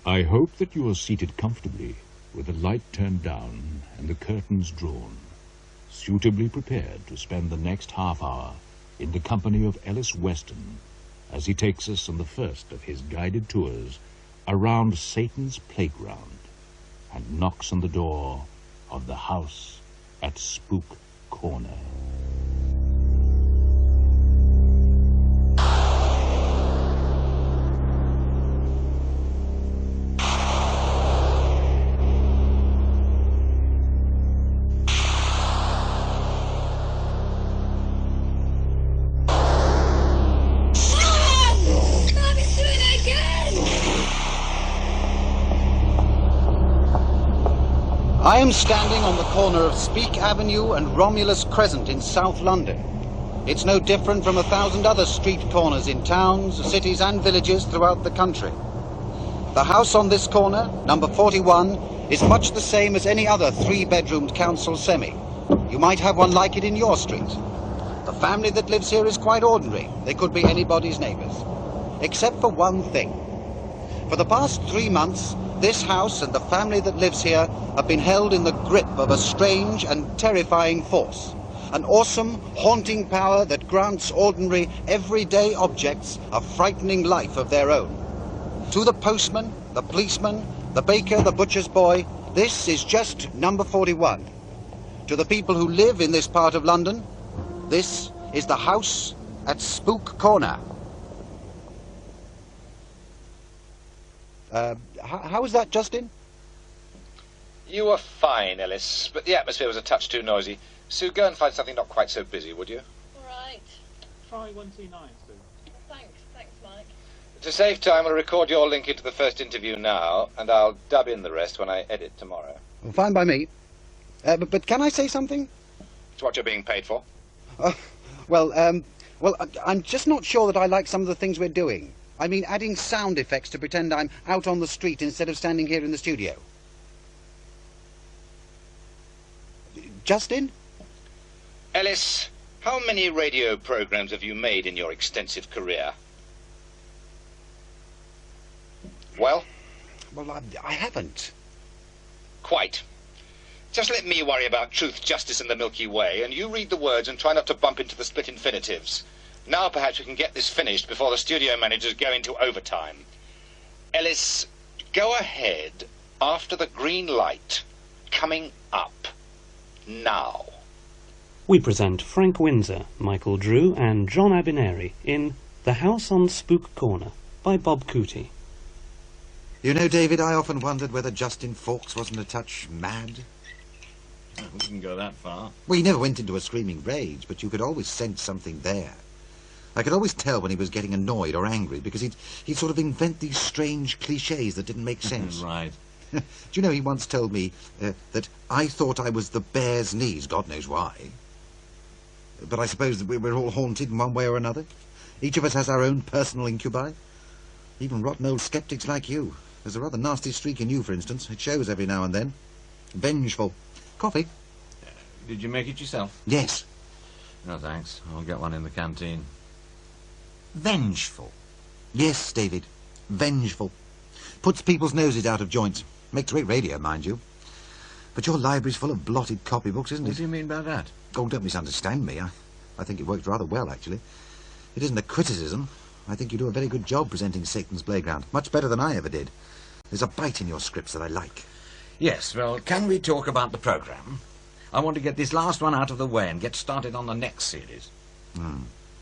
I hope that you are seated comfortably, with the light turned down and the curtains drawn, suitably prepared to spend the next half hour in the company of Ellis Weston as he takes us on the first of his guided tours around Satan's playground and knocks on the door of the house at Spook Corner. I am standing on the corner of Speke Avenue and Romulus Crescent in South London. It's no different from 1,000 other street corners in towns, cities and villages throughout the country. The house on this corner, number 41, is much the same as any other three-bedroomed council semi. You might have one like it in your street. The family that lives here is quite ordinary. They could be anybody's neighbours. Except for one thing. For the past 3 months, this house and the family that lives here have been held in the grip of a strange and terrifying force. An awesome, haunting power that grants ordinary, everyday objects a frightening life of their own. To the postman, the policeman, the baker, the butcher's boy, this is just number 41. To the people who live in this part of London, this is the house at Spook Corner. How was that, Justin? You were fine, Ellis, but the atmosphere was a touch too noisy. Sue, go and find something not quite so busy, would you? All right. Try 129, Sue. Thanks, Mike. To save time, I'll record your link into the first interview now, and I'll dub in the rest when I edit tomorrow. Well, fine by me. But can I say something? It's what you're being paid for. Well, I'm just not sure that I like some of the things we're doing. I mean, adding sound effects to pretend I'm out on the street instead of standing here in the studio. Justin? Ellis, how many radio programs have you made in your extensive career? Well? Well, I haven't. Quite. Just let me worry about truth, justice, and the Milky Way, and you read the words and try not to bump into the split infinitives. Now perhaps we can get this finished before the studio managers go into overtime. Ellis, go ahead after the green light. Coming up. Now. We present Frank Windsor, Michael Drew and John Abineri in The House on Spook Corner by Bob Couttie. You know, David, I often wondered whether Justin Fawkes wasn't a touch mad. I wouldn't go that far. Well, he never went into a screaming rage, but you could always sense something there. I could always tell when he was getting annoyed or angry, because he'd sort of invent these strange cliches that didn't make sense. Right. Do you know, he once told me that I thought I was the bear's knees, God knows why. But I suppose that we're all haunted in one way or another. Each of us has our own personal incubi. Even rotten old skeptics like you. There's a rather nasty streak in you, for instance. It shows every now and then. Vengeful. Coffee? Did you make it yourself? Yes. No, thanks. I'll get one in the canteen. Vengeful. Yes, David. Vengeful. Puts people's noses out of joint. Makes great radio, mind you. But your library's full of blotted copybooks, isn't it? What do you mean by that? Oh, don't misunderstand me. I think it works rather well, actually. It isn't a criticism. I think you do a very good job presenting Satan's Playground. Much better than I ever did. There's a bite in your scripts that I like. Yes, well, can we talk about the programme? I want to get this last one out of the way and get started on the next series.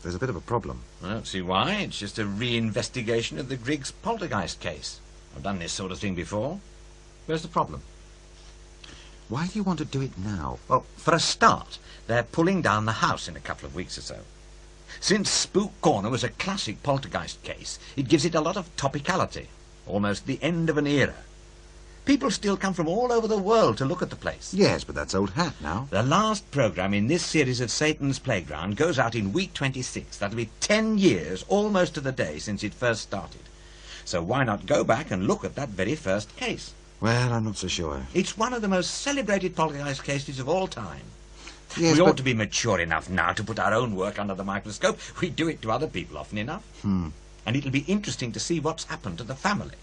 There's a bit of a problem. I don't see why. It's just a reinvestigation of the Griggs poltergeist case. I've done this sort of thing before. Where's the problem? Why do you want to do it now? Well, for a start, they're pulling down the house in a couple of weeks or so. Since Spook Corner was a classic poltergeist case, it gives it a lot of topicality, almost the end of an era. People still come from all over the world to look at the place. Yes, but that's old hat now. The last programme in this series of Satan's Playground goes out in week 26. That'll be 10 years, almost to the day, since it first started. So why not go back and look at that very first case? Well, I'm not so sure. It's one of the most celebrated poltergeist cases of all time. Yes, we ought but... to be mature enough now to put our own work under the microscope. We do it to other people often enough. And it'll be interesting to see what's happened to the family.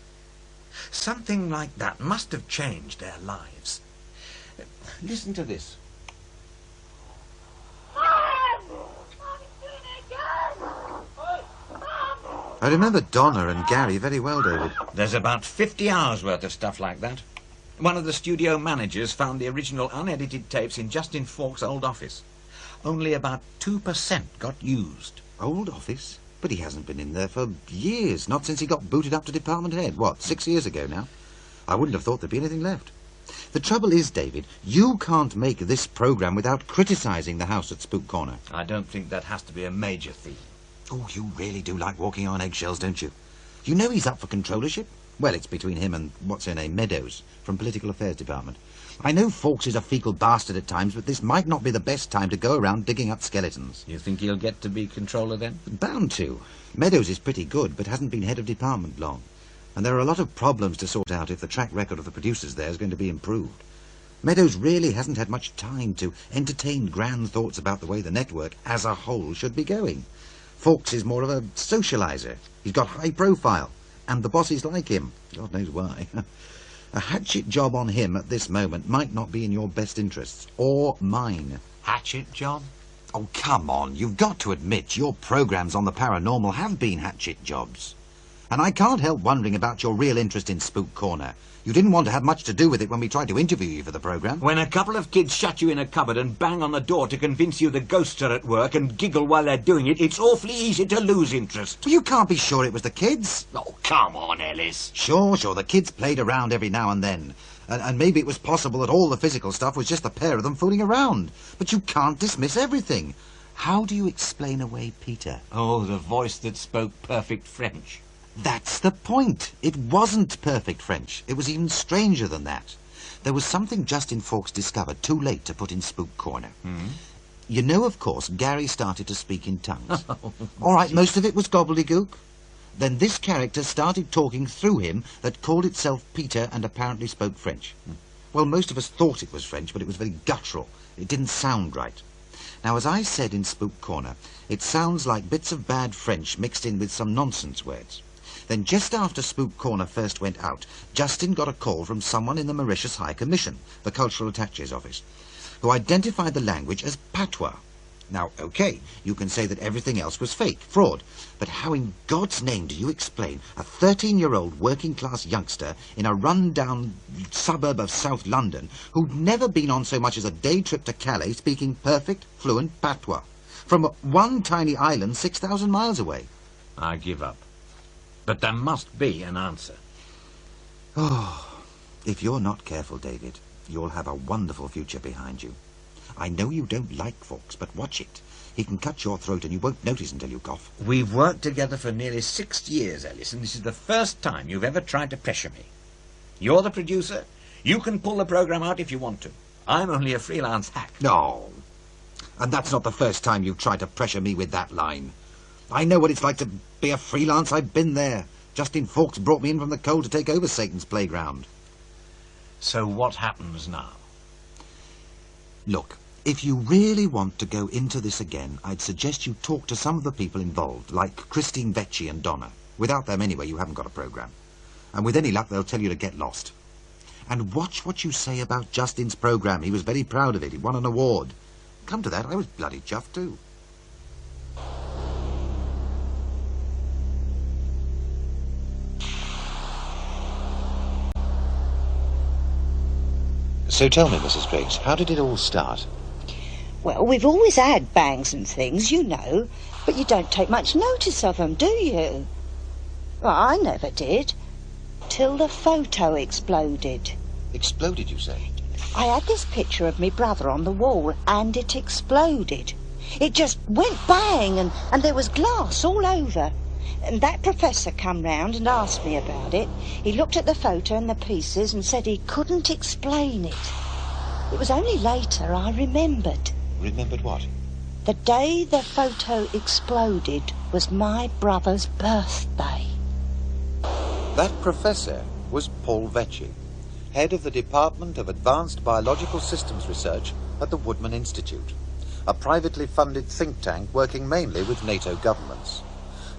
Something like that must have changed their lives. Listen to this. I remember Donna and Gary very well, David. There's about 50 hours worth of stuff like that. One of the studio managers found the original unedited tapes in Justin Fawkes' old office. Only about 2% got used. Old office? But he hasn't been in there for years, not since he got booted up to department head. What, 6 years ago now? I wouldn't have thought there'd be anything left. The trouble is, David, you can't make this programme without criticising the house at Spook Corner. I don't think that has to be a major theme. Oh, you really do like walking on eggshells, don't you? You know he's up for controllership? Well, it's between him and, what's her name, Meadows, from Political Affairs Department. I know Fawkes is a fecal bastard at times, but this might not be the best time to go around digging up skeletons. You think he'll get to be controller then? Bound to. Meadows is pretty good, but hasn't been head of department long. And there are a lot of problems to sort out if the track record of the producers there is going to be improved. Meadows really hasn't had much time to entertain grand thoughts about the way the network as a whole should be going. Fawkes is more of a socialiser. He's got high profile, and the bosses like him. God knows why. A hatchet job on him at this moment might not be in your best interests, or mine. Hatchet job? Oh, come on. You've got to admit your programmes on the paranormal have been hatchet jobs. And I can't help wondering about your real interest in Spook Corner. You didn't want to have much to do with it when we tried to interview you for the programme. When a couple of kids shut you in a cupboard and bang on the door to convince you the ghosts are at work and giggle while they're doing it, it's awfully easy to lose interest. Well, you can't be sure it was the kids. Oh, come on, Ellis. Sure, the kids played around every now and then. And maybe it was possible that all the physical stuff was just a pair of them fooling around. But you can't dismiss everything. How do you explain away Peter? Oh, the voice that spoke perfect French. That's the point. It wasn't perfect French. It was even stranger than that. There was something Justin Fawkes discovered too late to put in Spook Corner. You know, of course, Gary started to speak in tongues. All right, most of it was gobbledygook. Then this character started talking through him that called itself Peter and apparently spoke French. Well, most of us thought it was French, but it was very guttural. It didn't sound right. Now, as I said in Spook Corner, it sounds like bits of bad French mixed in with some nonsense words. Then just after Spook Corner first went out, Justin got a call from someone in the Mauritius High Commission, the Cultural Attache's office, who identified the language as patois. Now, OK, you can say that everything else was fake, fraud, but how in God's name do you explain a 13-year-old working-class youngster in a run-down suburb of South London who'd never been on so much as a day trip to Calais speaking perfect, fluent patois, from one tiny island 6,000 miles away? I give up. But there must be an answer. Oh, if you're not careful, David, you'll have a wonderful future behind you. I know you don't like Fawkes, but watch it. He can cut your throat and you won't notice until you cough. We've worked together for nearly 6 years, Ellis, and this is the first time you've ever tried to pressure me. You're the producer. You can pull the programme out if you want to. I'm only a freelance hack. No. And that's not the first time you've tried to pressure me with that line. I know what it's like to be a freelance. I've been there. Justin Fawkes brought me in from the cold to take over Satan's playground. So what happens now? Look, if you really want to go into this again, I'd suggest you talk to some of the people involved, like Christine, Vecchi and Donna. Without them anyway, you haven't got a programme. And with any luck, they'll tell you to get lost. And watch what you say about Justin's programme. He was very proud of it. He won an award. Come to that, I was bloody chuffed too. So tell me, Mrs. Griggs, how did it all start? Well, we've always had bangs and things, you know, but you don't take much notice of them, do you? Well, I never did, till the photo exploded. Exploded, you say? I had this picture of me brother on the wall, and it exploded. It just went bang, and there was glass all over. And that professor come round and asked me about it. He looked at the photo and the pieces and said he couldn't explain it. It was only later I remembered. Remembered what? The day the photo exploded was my brother's birthday. That professor was Paul Vecchi, head of the Department of Advanced Biological Systems Research at the Woodman Institute, a privately funded think tank working mainly with NATO governments.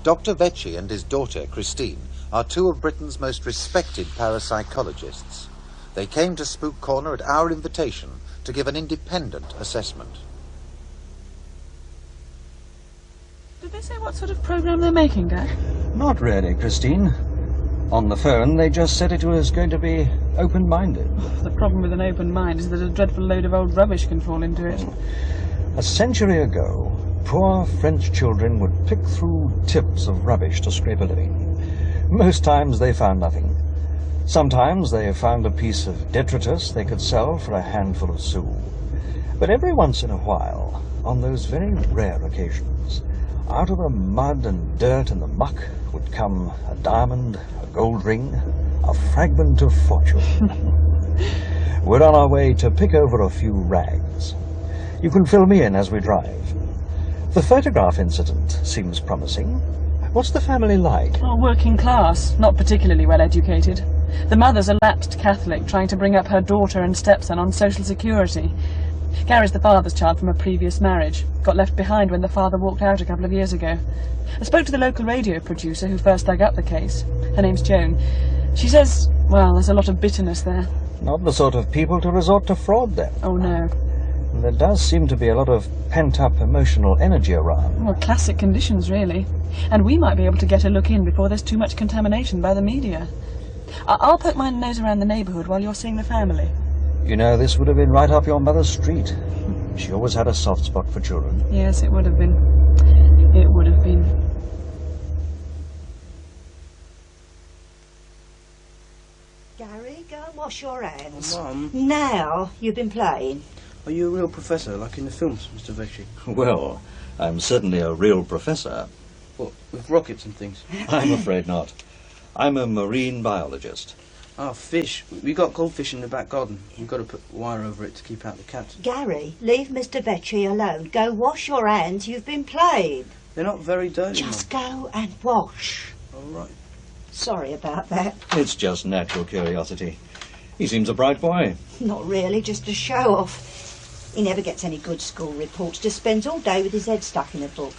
Dr. Vecchi and his daughter, Christine, are two of Britain's most respected parapsychologists. They came to Spook Corner at our invitation to give an independent assessment. Did they say what sort of programme they're making, Dad? Not really, Christine. On the phone, they just said it was going to be open-minded. The problem with an open mind is that a dreadful load of old rubbish can fall into it. A century ago, poor French children would pick through tips of rubbish to scrape a living. Most times they found nothing. Sometimes they found a piece of detritus they could sell for a handful of sous. But every once in a while, on those very rare occasions, out of the mud and dirt and the muck would come a diamond, a gold ring, a fragment of fortune. We're on our way to pick over a few rags. You can fill me in as we drive. The photograph incident seems promising. What's the family like? Oh, working class, not particularly well educated. The mother's a lapsed Catholic trying to bring up her daughter and stepson on social security. Gary's the father's child from a previous marriage. Got left behind when the father walked out a couple of years ago. I spoke to the local radio producer who first dug up the case. Her name's Joan. She says, well, there's a lot of bitterness there. Not the sort of people to resort to fraud, then. Oh, no. There does seem to be a lot of pent-up emotional energy around. Well, classic conditions, really. And we might be able to get a look in before there's too much contamination by the media. I'll poke my nose around the neighbourhood while you're seeing the family. You know, this would have been right up your mother's street. She always had a soft spot for children. Yes, it would have been. It would have been. Gary, go and wash your hands. Mum, Now, you've been playing. are you a real professor, like in the films, Mr. Vecchi? Well, I'm certainly a real professor. What, with rockets and things? I'm afraid not. I'm a marine biologist. Ah, fish. We got goldfish in the back garden. We've got to put wire over it to keep out the cats. Gary, leave Mr. Vecchi alone. Go wash your hands. You've been playing. They're not very dirty, Just go and wash. Mum. All right. Sorry about that. It's just natural curiosity. He seems a bright boy. Not really, just a show-off. He never gets any good school reports. Just spends all day with his head stuck in a book.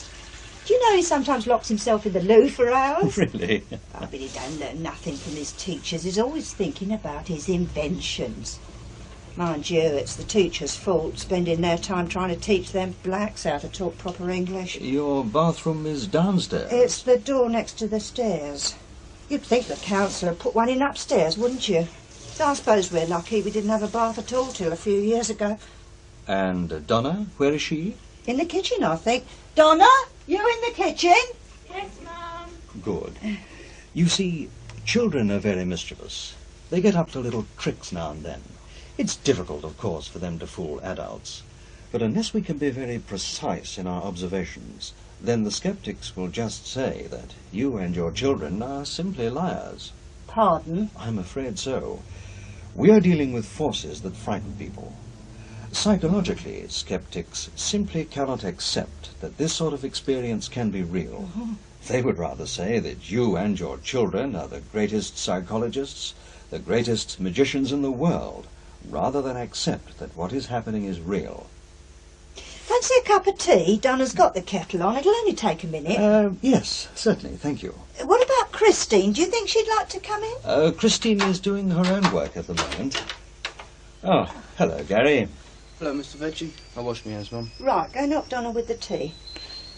Do you know he sometimes locks himself in the loo for hours? Really? Oh, but he don't learn nothing from his teachers. He's always thinking about his inventions. Mind you, it's the teachers' fault, spending their time trying to teach them blacks how to talk proper English. Your bathroom is downstairs. It's the door next to the stairs. You'd think the council had put one in upstairs, wouldn't you? I suppose we're lucky we didn't have a bath at all till a few years ago. And Donna, where is she? In the kitchen, I think. Donna, you in the kitchen? Yes, Mum. Good. You see, children are very mischievous. They get up to little tricks now and then. It's difficult, of course, for them to fool adults. But unless we can be very precise in our observations, then the skeptics will just say that you and your children are simply liars. Pardon? I'm afraid so. We are dealing with forces that frighten people. Psychologically, skeptics simply cannot accept that this sort of experience can be real. They would rather say that you and your children are the greatest psychologists, the greatest magicians in the world, rather than accept that what is happening is real. Fancy a cup of tea? Donna's got the kettle on. It'll only take a minute. Yes, certainly, thank you. What about Christine? Do you think she'd like to come in? Christine is doing her own work at the moment. Oh, hello, Gary. Hello, Mr. Vecchi. I washed my hands, Mum. Right, go and help Donna with the tea.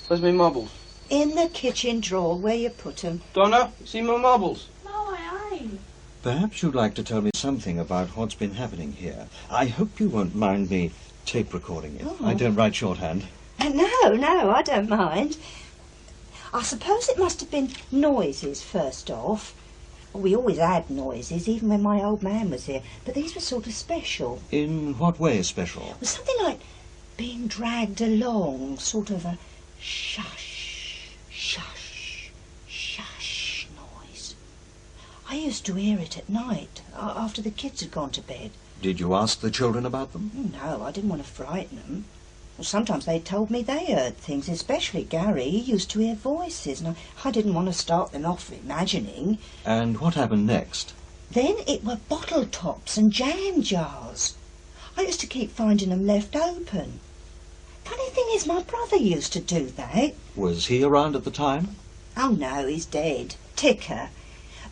Where's my marbles? In the kitchen drawer where you put 'em. Donna, you see my marbles? No, I ain't. Perhaps you'd like to tell me something about what's been happening here. I hope you won't mind me tape recording it. Oh. I don't write shorthand. No, I don't mind. I suppose it must have been noises first off. We always had noises, even when my old man was here, but these were sort of special. In what way special? It was something like being dragged along, sort of a shush, shush, shush noise. I used to hear it at night, after the kids had gone to bed. Did you ask the children about them? No, I didn't want to frighten them. Well, sometimes they told me they heard things, especially Gary. He used to hear voices, and I didn't want to start them off imagining. And what happened next? Then it were bottle tops and jam jars. I used to keep finding them left open. Funny thing is, my brother used to do that. Was he around at the time? Oh, no, he's dead. Ticker.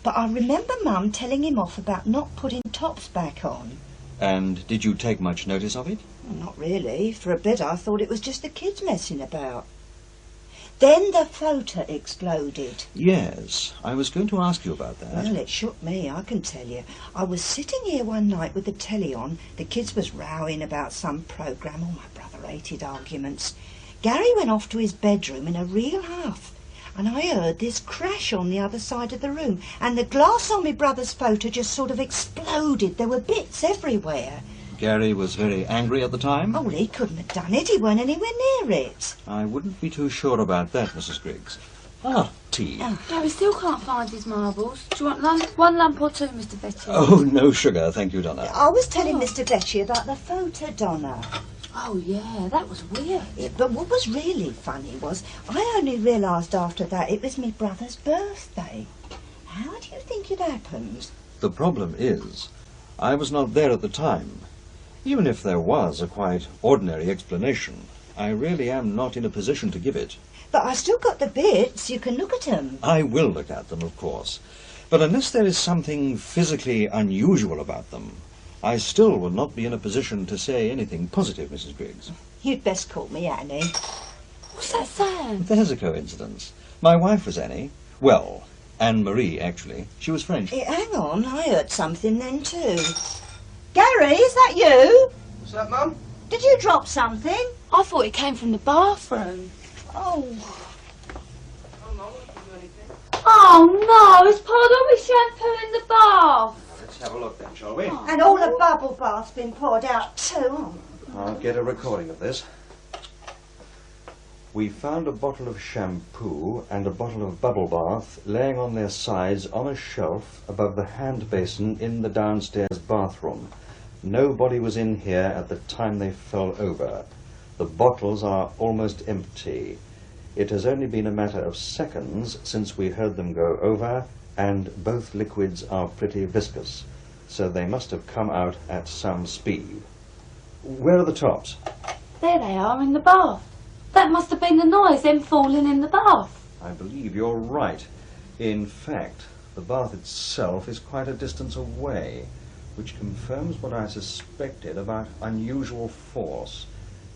But I remember Mum telling him off about not putting tops back on. And did you take much notice of it? Well, not really. For a bit I thought it was just the kids messing about. Then the photo exploded. Yes, I was going to ask you about that. Well, it shook me, I can tell you. I was sitting here one night with the telly on. The kids was rowing about some programme. Oh, my brother hated arguments. Gary went off to his bedroom in a real huff. And I heard this crash on the other side of the room. And the glass on my brother's photo just sort of exploded. There were bits everywhere. Gary was very angry at the time? Oh, well, he couldn't have done it. He weren't anywhere near it. I wouldn't be too sure about that, Mrs. Griggs. Ah, tea. Gary still can't find his marbles. Do you want one lump or two, Mr. Vecchi? Oh, no sugar, thank you, Donna. I was telling Mr. Vecchi about the photo, Donna. Oh, yeah, that was weird. Yeah, but what was really funny was I only realised after that it was my brother's birthday. How do you think it happened? The problem is, I was not there at the time. Even if there was a quite ordinary explanation, I really am not in a position to give it. But I still got the bits. You can look at them. I will look at them, of course. But unless there is something physically unusual about them, I still will not be in a position to say anything positive, Mrs. Griggs. You'd best call me Annie. What's that saying? There's a coincidence. My wife was Annie. Well, Anne-Marie, actually. She was French. Hang on, I heard something then too. Gary, is that you? What's that, Mum? Did you drop something? I thought it came from the bathroom. Oh. Oh, Mum, I didn't do anything. Oh, no, it's poured all my shampoo in the bath. Let's have a look then, shall we? And all the bubble bath's been poured out too. I'll get a recording of this. We found a bottle of shampoo and a bottle of bubble bath laying on their sides on a shelf above the hand basin in the downstairs bathroom. Nobody was in here at the time they fell over. The bottles are almost empty. It has only been a matter of seconds since we heard them go over, and both liquids are pretty viscous, so they must have come out at some speed. Where are the tops? There they are in the bath. That must have been the noise, them falling in the bath. I believe you're right. In fact, the bath itself is quite a distance away, which confirms what I suspected about unusual force.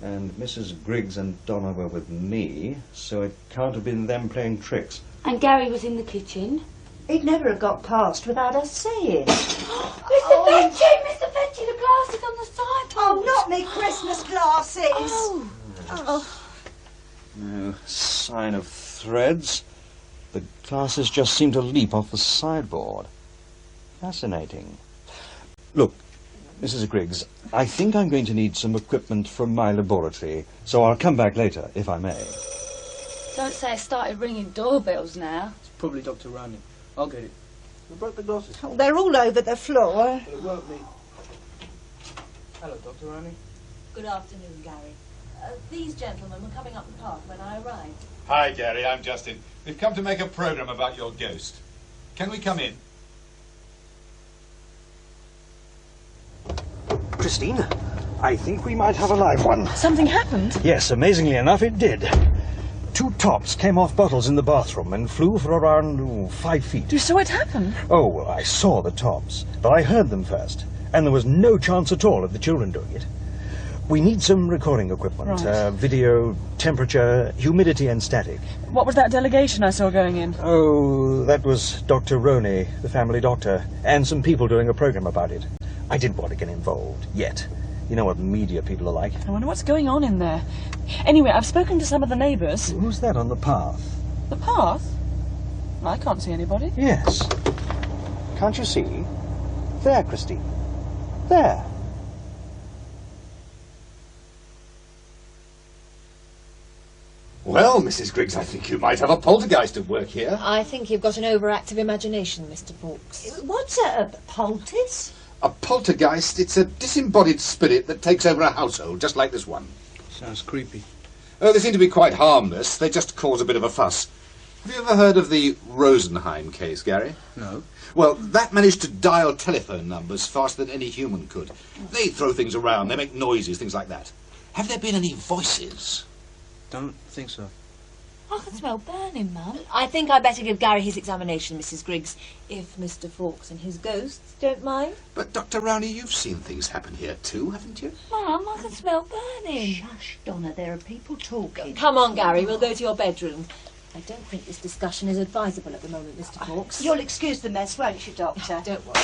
And Mrs. Griggs and Donna were with me, so it can't have been them playing tricks. And Gary was in the kitchen. He'd never have got past without us seeing. Mr. Vecchi, the glasses on the sideboard. Oh, not me Christmas glasses. Oh. No sign of threads. The glasses just seem to leap off the sideboard. Fascinating. Look, Mrs. Griggs, I think I'm going to need some equipment from my laboratory, so I'll come back later, if I may. Don't say I started ringing doorbells now. It's probably Dr. Rowney. I'll get it. I broke the glasses. Oh, they're all over the floor. But it won't be. Hello, Dr. Rowney. Good afternoon, Gary. These gentlemen were coming up the path when I arrived. Hi, Gary. I'm Justin. We've come to make a programme about your ghost. Can we come in? Christine, I think we might have a live one. Something happened? Yes, amazingly enough, it did. 2 tops came off bottles in the bathroom and flew for around 5 feet. You saw it happen? Oh, well, I saw the tops, but I heard them first, and there was no chance at all of the children doing it. We need some recording equipment, Right. Video, temperature, humidity and static. What was that delegation I saw going in? Oh, that was Dr. Roney, the family doctor, and some people doing a program about it. I didn't want to get involved, yet. You know what media people are like. I wonder what's going on in there. Anyway, I've spoken to some of the neighbours. Who's that on the path? The path? I can't see anybody. Yes. Can't you see? There, Christine. There. Well, Mrs. Griggs, I think you might have a poltergeist at work here. I think you've got an overactive imagination, Mr. Fawkes. What's a poultice? A poltergeist, it's a disembodied spirit that takes over a household, just like this one. Sounds creepy. Oh, they seem to be quite harmless. They just cause a bit of a fuss. Have you ever heard of the Rosenheim case, Gary? No. Well, that managed to dial telephone numbers faster than any human could. They throw things around, they make noises, things like that. Have there been any voices? Don't think so. I can smell burning, Mum. I think I'd better give Gary his examination, Mrs. Griggs, if Mr. Fawkes and his ghosts don't mind. But, Dr. Rowney, you've seen things happen here too, haven't you? Mum, I can smell burning. Shush, Donna, there are people talking. Come on, Gary, we'll go to your bedroom. I don't think this discussion is advisable at the moment, Mr. Fawkes. You'll excuse the mess, won't you, Doctor? Don't worry.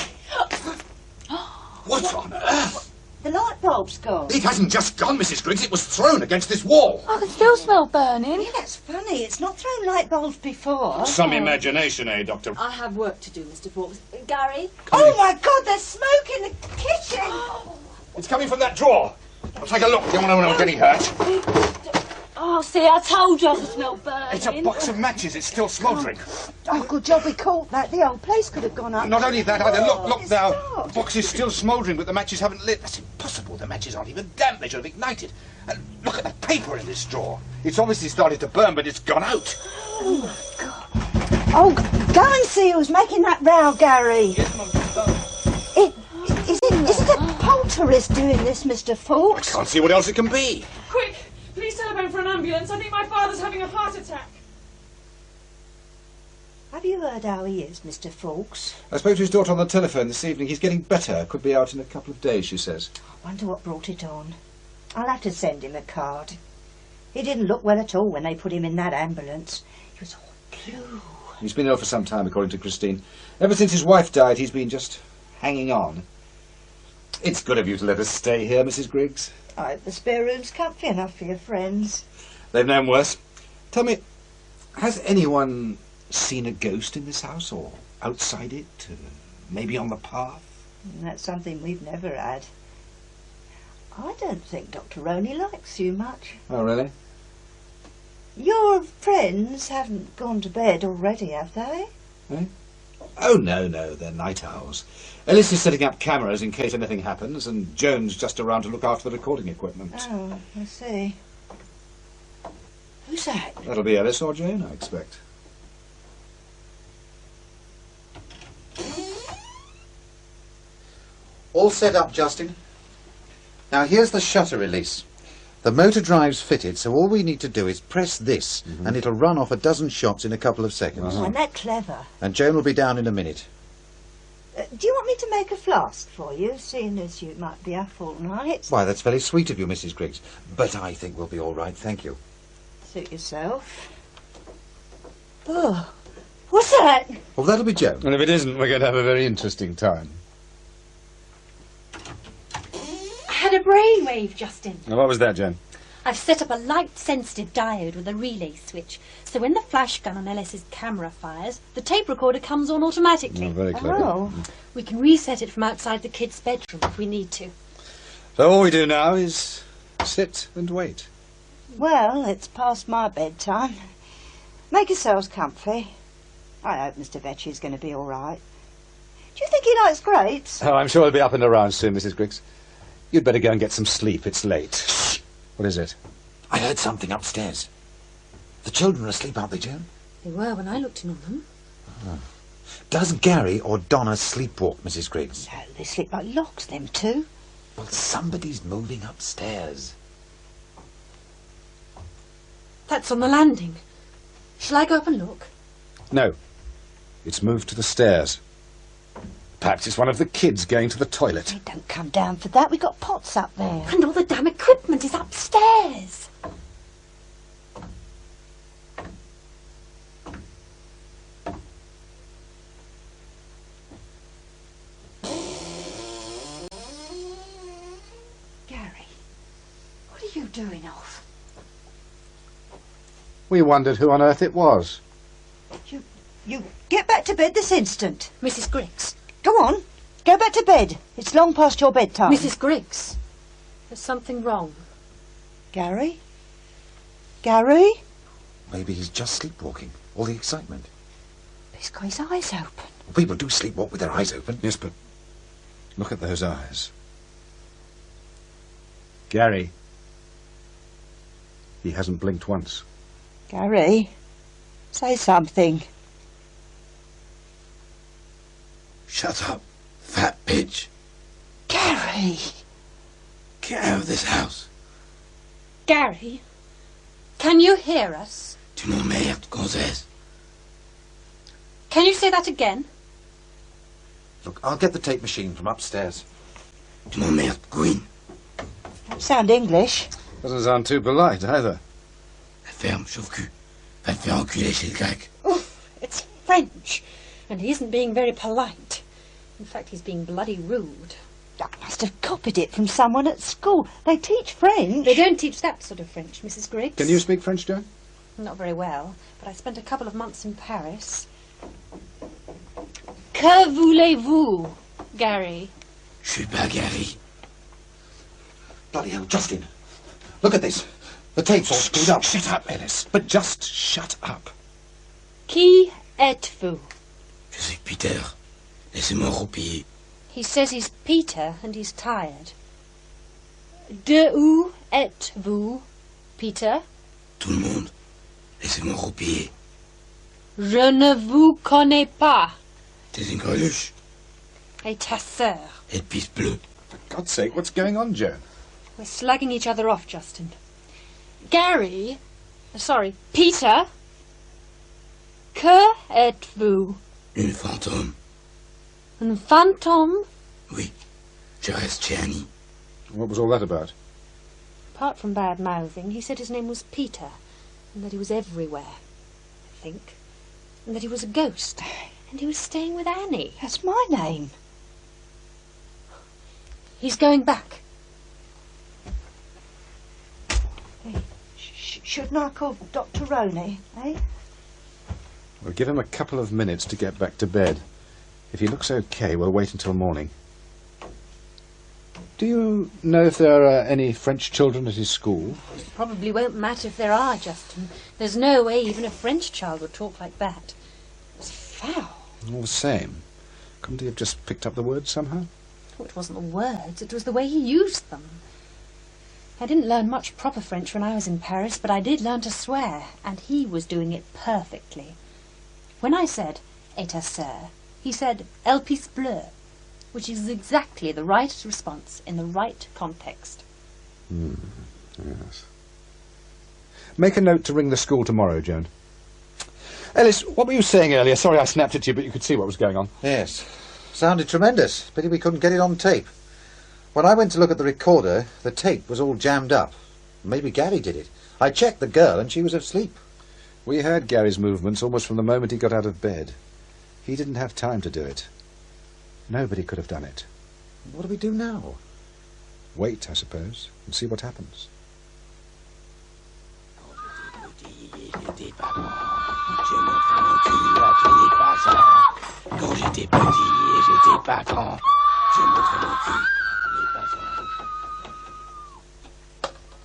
What on earth? The light bulb's gone. It hasn't just gone, Mrs. Griggs. It was thrown against this wall. I can still smell burning. Yeah, that's funny. It's not thrown light bulbs before. Some imagination, eh, Doctor? I have work to do, Mr. Fawkes. Gary? Oh, my God, there's smoke in the kitchen. It's coming from that drawer. I'll take a look. You don't want to know getting hurt. Oh, see, I told you I could smell burning. It's a box of matches. It's still smouldering. Oh, good job we caught that. The whole place could have gone up. Not only that, either. Look now. The box is still smouldering, but the matches haven't lit. That's impossible. The matches aren't even damp. They should have ignited. And look at the paper in this drawer. It's obviously started to burn, but it's gone out. Oh, my God. Oh, go and see who's making that row, Gary. Is it a poltergeist doing this, Mr. Fawkes? I can't see what else it can be. Quick! Please telephone for an ambulance. I think my father's having a heart attack. Have you heard how he is, Mr. Fawkes? I spoke to his daughter on the telephone this evening. He's getting better. Could be out in a couple of days, she says. I wonder what brought it on. I'll have to send him a card. He didn't look well at all when they put him in that ambulance. He was all blue. He's been ill for some time, according to Christine. Ever since his wife died, he's been just hanging on. It's good of you to let us stay here, Mrs. Griggs. I hope the spare room's comfy enough for your friends. They've known worse. Tell me, has anyone seen a ghost in this house, or outside it? Maybe on the path? That's something we've never had. I don't think Dr. Roney likes you much. Oh, really? Your friends haven't gone to bed already, have they? Eh? Oh, no, they're night owls. Ellis is setting up cameras in case anything happens, and Joan's just around to look after the recording equipment. Oh, I see. Who's that? That'll be Ellis or Jane, I expect. All set up, Justin. Now here's the shutter release. The motor drive's fitted, so all we need to do is press this, and it'll run off a dozen shots in a couple of seconds. Isn't that clever? And Joan will be down in a minute. Do you want me to make a flask for you, seeing as you might be up all night? Why, that's very sweet of you, Mrs. Griggs. But I think we'll be all right, thank you. Suit yourself. Oh, what's that? Well, that'll be Joan. And if it isn't, we're going to have a very interesting time. I had a brainwave, Justin. Now, what was that, Jen? I've set up a light-sensitive diode with a relay switch, so when the flash gun on Ellis's camera fires, the tape recorder comes on automatically. Oh, very clever. Oh. We can reset it from outside the kid's bedroom if we need to. So all we do now is sit and wait. Well, it's past my bedtime. Make yourselves comfy. I hope Mr. Vecchi's going to be all right. Do you think he likes grapes? Oh, I'm sure he'll be up and around soon, Mrs. Griggs. You'd better go and get some sleep. It's late. Shh. What is it? I heard something upstairs. The children are asleep, aren't they, Joan? They were when I looked in on them. Oh. Does Gary or Donna sleepwalk, Mrs. Griggs? No, they sleep like logs, them two. Well, somebody's moving upstairs. That's on the landing. Shall I go up and look? No. It's moved to the stairs. Perhaps it's one of the kids going to the toilet. Hey, don't come down for that. We got pots up there. And all the damn equipment is upstairs. Gary, what are you doing off? We wondered who on earth it was. You get back to bed this instant. Mrs. Griggs. Go on. Go back to bed. It's long past your bedtime. Mrs. Griggs. There's something wrong. Gary? Gary? Maybe he's just sleepwalking. All the excitement. He's got his eyes open. Well, people do sleepwalk with their eyes open. Yes, but look at those eyes. Gary. He hasn't blinked once. Gary, say something. Shut up, fat bitch. Gary! Get out of this house. Gary, can you hear us? Tu m'emmerdes, gonzesse. Can you say that again? Look, I'll get the tape machine from upstairs. Tu m'emmerdes, Queen. Don't sound English. Doesn't sound too polite, either. La ferme, chauve-cul. Va te faire enculer chez le grec. Oof, it's French. And he isn't being very polite. In fact, he's being bloody rude. I must have copied it from someone at school. They teach French. They don't teach that sort of French, Mrs. Griggs. Can you speak French, Joan? Not very well, but I spent a couple of months in Paris. Que voulez-vous, Gary? Je suis pas Gary. Bloody hell, Justin. Look at this. The tape's all screwed up. Shut up, Ellis. But just shut up. Qui êtes-vous? Je suis Peter. Laissez-moi roupiller. He says he's Peter and he's tired. De où êtes-vous, Peter? Tout le monde. Laissez-moi roupiller. Je ne vous connais pas. T'es une greluche. Et ta sœur. Et de pisse bleue. For God's sake, what's going on, Joan? We're slagging each other off, Justin. Gary, sorry, Peter. Que êtes-vous? Une fantôme. Un fantôme? Oui. Je reste chez Annie. What was all that about? Apart from bad mouthing, he said his name was Peter, and that he was everywhere, I think, and that he was a ghost, and he was staying with Annie. That's my name. He's going back. Hey, shouldn't I call Dr. Roney, eh? We'll give him a couple of minutes to get back to bed. If he looks okay, we'll wait until morning. Do you know if there are any French children at his school? It probably won't matter if there are, Justin. There's no way even a French child would talk like that. It's foul. All the same. Couldn't he have just picked up the words somehow? Oh, it wasn't the words, it was the way he used them. I didn't learn much proper French when I was in Paris, but I did learn to swear, and he was doing it perfectly. When I said, et ta sœur, he said, elle pisse bleue, which is exactly the right response in the right context. Yes. Make a note to ring the school tomorrow, Joan. Ellis, what were you saying earlier? Sorry I snapped at you, but you could see what was going on. Yes. Sounded tremendous. Pity we couldn't get it on tape. When I went to look at the recorder, the tape was all jammed up. Maybe Gary did it. I checked the girl and she was asleep. We heard Gary's movements almost from the moment he got out of bed. He didn't have time to do it. Nobody could have done it. What do we do now? Wait, I suppose, and see what happens.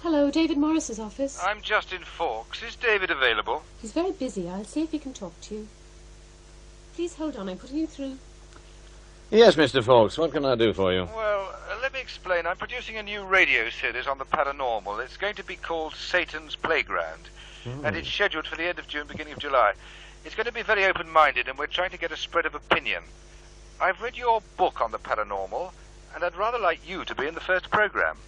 Hello, David Morris's office. I'm Justin Fawkes. Is David available? He's very busy. I'll see if he can talk to you. Please hold on, I'm putting you through. Yes, Mr. Fawkes, what can I do for you? Well, let me explain. I'm producing a new radio series on the paranormal. It's going to be called Satan's Playground, and it's scheduled for the end of June, beginning of July. It's going to be very open-minded, and we're trying to get a spread of opinion. I've read your book on the paranormal, and I'd rather like you to be in the first program.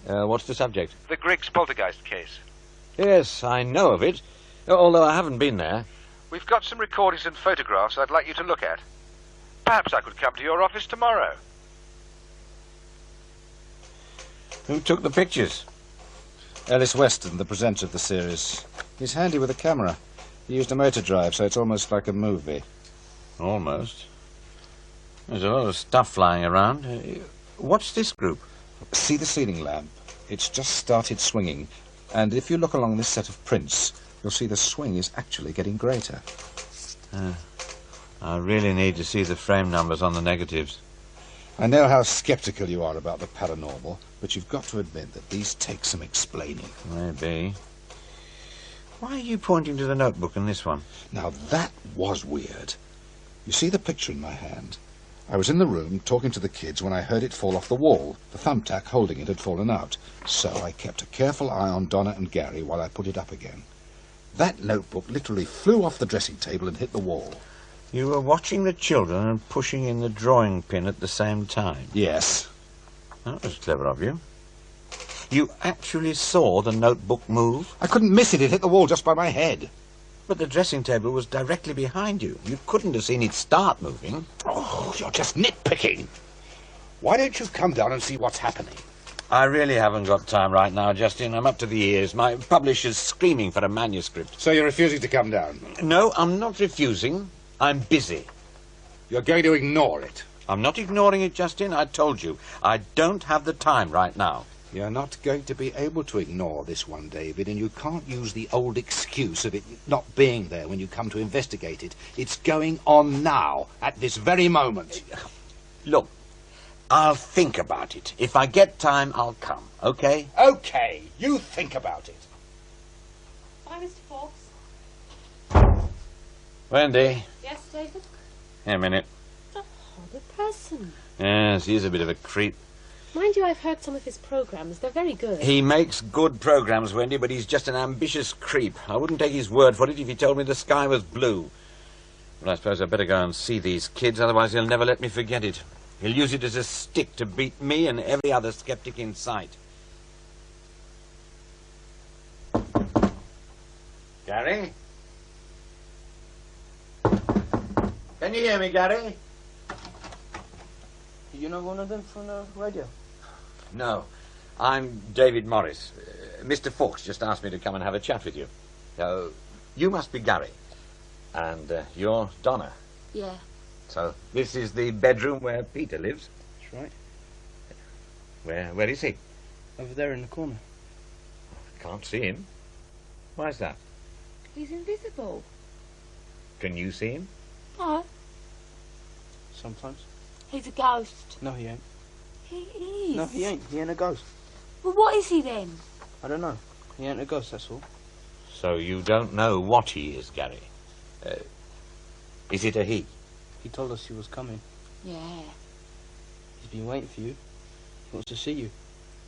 What's the subject? The Griggs poltergeist case. Yes, I know of it, although I haven't been there. We've got some recordings and photographs I'd like you to look at. Perhaps I could come to your office tomorrow. Who took the pictures? Ellis Weston, the presenter of the series. He's handy with a camera. He used a motor drive, so it's almost like a movie. Almost. There's a lot of stuff flying around. What's this group? See the ceiling lamp? It's just started swinging. And if you look along this set of prints, you'll see the swing is actually getting greater. I really need to see the frame numbers on the negatives. I know how sceptical you are about the paranormal, but you've got to admit that these take some explaining. Maybe. Why are you pointing to the notebook in this one? Now, that was weird. You see the picture in my hand? I was in the room talking to the kids when I heard it fall off the wall. The thumbtack holding it had fallen out, so I kept a careful eye on Donna and Gary while I put it up again. That notebook literally flew off the dressing table and hit the wall. You were watching the children and pushing in the drawing pin at the same time? Yes. That was clever of you. You actually saw the notebook move? I couldn't miss it. It hit the wall just by my head. But the dressing table was directly behind you. You couldn't have seen it start moving. Oh, you're just nitpicking. Why don't you come down and see what's happening? I really haven't got time right now, Justin. I'm up to the ears. My publisher's screaming for a manuscript. So you're refusing to come down? No, I'm not refusing. I'm busy. You're going to ignore it? I'm not ignoring it, Justin. I told you. I don't have the time right now. You're not going to be able to ignore this one, David, and you can't use the old excuse of it not being there when you come to investigate it. It's going on now, at this very moment. Look, I'll think about it. If I get time, I'll come, okay? Okay, you think about it. Bye, Mr. Fawkes. Wendy. Yes, David? Here a minute. Oh, the person. Yes, he is a bit of a creep. Mind you, I've heard some of his programmes. They're very good. He makes good programmes, Wendy, but he's just an ambitious creep. I wouldn't take his word for it if he told me the sky was blue. But I suppose I'd better go and see these kids, otherwise he'll never let me forget it. He'll use it as a stick to beat me and every other skeptic in sight. Gary? Can you hear me, Gary? You know one of them from the radio? No. I'm David Morris. Mr. Fawkes just asked me to come and have a chat with you. You must be Gary. And you're Donna. Yeah. So this is the bedroom where Peter lives? That's right. Where is he? Over there in the corner. Can't see him. Why's that? He's invisible. Can you see him? No. Sometimes. He's a ghost. No, he ain't. He is. No, he ain't. He ain't a ghost. Well, what is he then? I don't know. He ain't a ghost, that's all. So you don't know what he is, Gary? Is it a he? He told us he was coming. Yeah. He's been waiting for you. He wants to see you.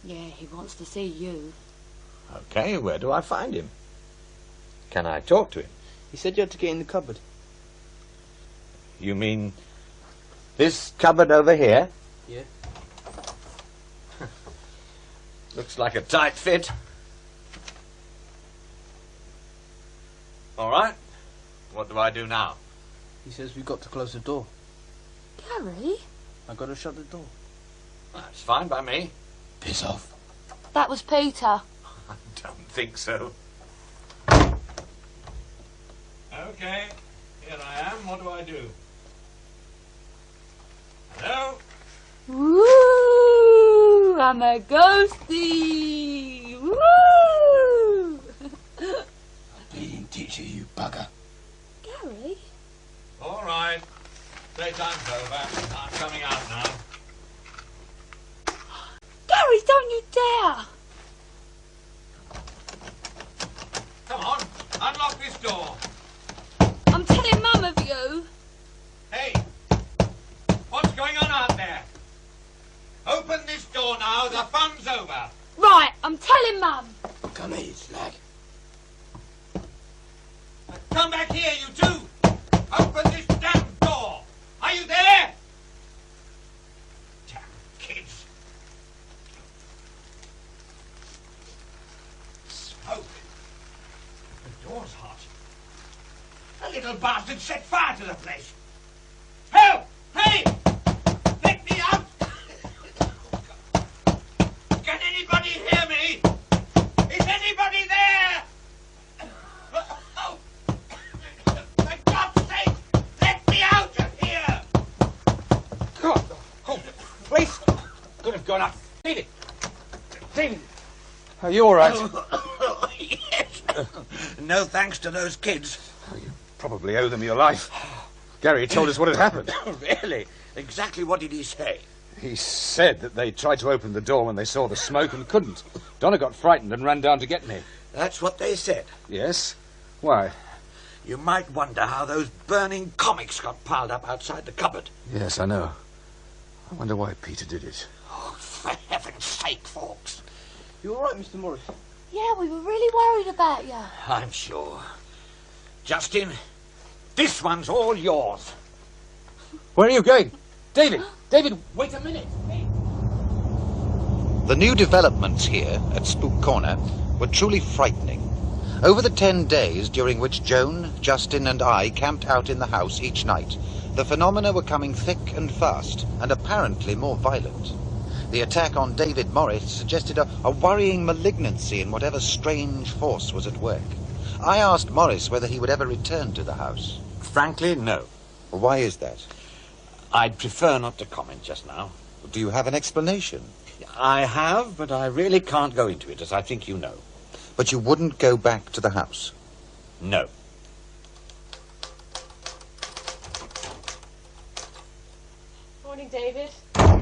Yeah, he wants to see you. Okay, where do I find him? Can I talk to him? He said you had to get in the cupboard. You mean this cupboard over here? Yeah. Looks like a tight fit. All right. What do I do now? He says we've got to close the door. Gary? I got to shut the door. That's fine by me. Piss off. That was Peter. I don't think so. Okay, here I am. What do I do? Hello? Woo! I'm a ghostie! Woo! Bleeding teacher, you bugger. Gary? All right. Playtime's over. I'm coming out now. Gary, don't you dare! Come on, unlock this door. I'm telling Mum of you. Hey, what's going on out there? Open this door now, the fun's over. Right, I'm telling Mum. Come here, slag. Come back here, you two. Open this damn door. Are you there? Damn kids. Smoke. The door's hot. The little bastard set fire to the place. Help! Hey! Let me out! Can anybody hear me? Is anybody there? For God's sake, let me out of here! God, the whole place could have gone up. David! David! Are you all right? Yes. No thanks to those kids. Probably owe them your life. Gary told us what had happened. Really? Exactly what did he say? He said that they tried to open the door when they saw the smoke and couldn't. Donna got frightened and ran down to get me. That's what they said. Yes? Why? You might wonder how those burning comics got piled up outside the cupboard. Yes, I know. I wonder why Peter did it. Oh, for heaven's sake, Fawkes. You all right, Mr. Morris? Yeah, we were really worried about you. I'm sure. Justin, this one's all yours. Where are you going? David! David, wait a minute! The new developments here at Spook Corner were truly frightening. Over the 10 days during which Joan, Justin and I camped out in the house each night, the phenomena were coming thick and fast, and apparently more violent. The attack on David Morris suggested a worrying malignancy in whatever strange force was at work. I asked Morris whether he would ever return to the house. Frankly, no. Why is that? I'd prefer not to comment just now. Do you have an explanation? I have, but I really can't go into it, as I think you know. But you wouldn't go back to the house? No. Morning, David.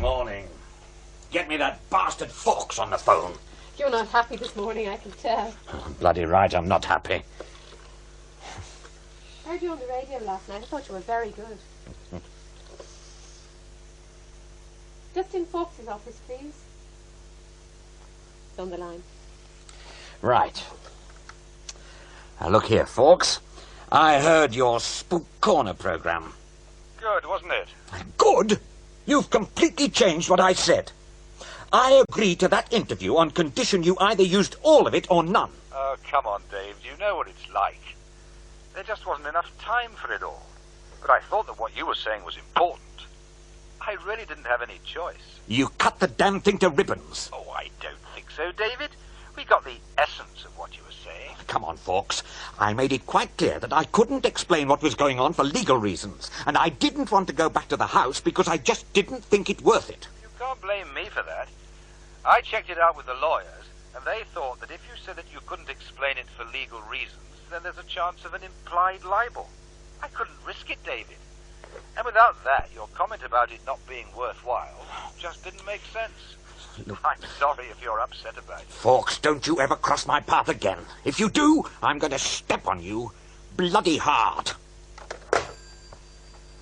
Morning. Get me that bastard Fawkes on the phone. You're not happy this morning, I can tell. Bloody right, I'm not happy. I heard you on the radio last night. I thought you were very good. Just in Fawkes' office, please. It's on the line. Right. Now, look here, Fawkes. I heard your Spook Corner programme. Good, wasn't it? Good? You've completely changed what I said. I agreed to that interview on condition you either used all of it or none. Oh, come on, Dave. You know what it's like. There just wasn't enough time for it all. But I thought that what you were saying was important. I really didn't have any choice. You cut the damn thing to ribbons. Oh, I don't think so, David. We got the essence of what you were saying. Come on, Fawkes. I made it quite clear that I couldn't explain what was going on for legal reasons, and I didn't want to go back to the house because I just didn't think it worth it. You can't blame me for that. I checked it out with the lawyers, and they thought that if you said that you couldn't explain it for legal reasons, then there's a chance of an implied libel. I couldn't risk it, David. And without that, your comment about it not being worthwhile just didn't make sense. Look, I'm sorry if you're upset about it. Fawkes, don't you ever cross my path again. If you do, I'm going to step on you bloody hard.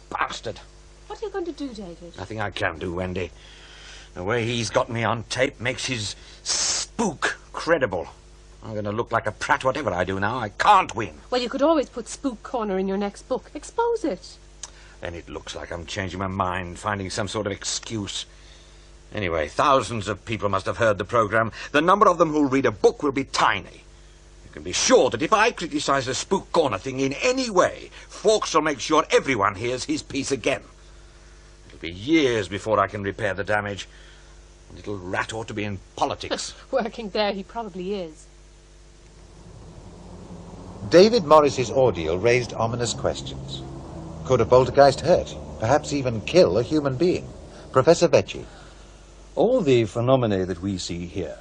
Bastard. What are you going to do, David? Nothing I can do, Wendy. The way he's got me on tape makes his spook credible. I'm going to look like a prat whatever I do now. I can't win. Well, you could always put Spook Corner in your next book. Expose it. Then it looks like I'm changing my mind, finding some sort of excuse. Anyway, thousands of people must have heard the programme. The number of them who'll read a book will be tiny. You can be sure that if I criticise the Spook Corner thing in any way, Fawkes will make sure everyone hears his piece again. It'll be years before I can repair the damage. The little rat ought to be in politics. Working there, he probably is. David Morris's ordeal raised ominous questions. Could a poltergeist hurt, perhaps even kill a human being? Professor Vecchi. All the phenomena that we see here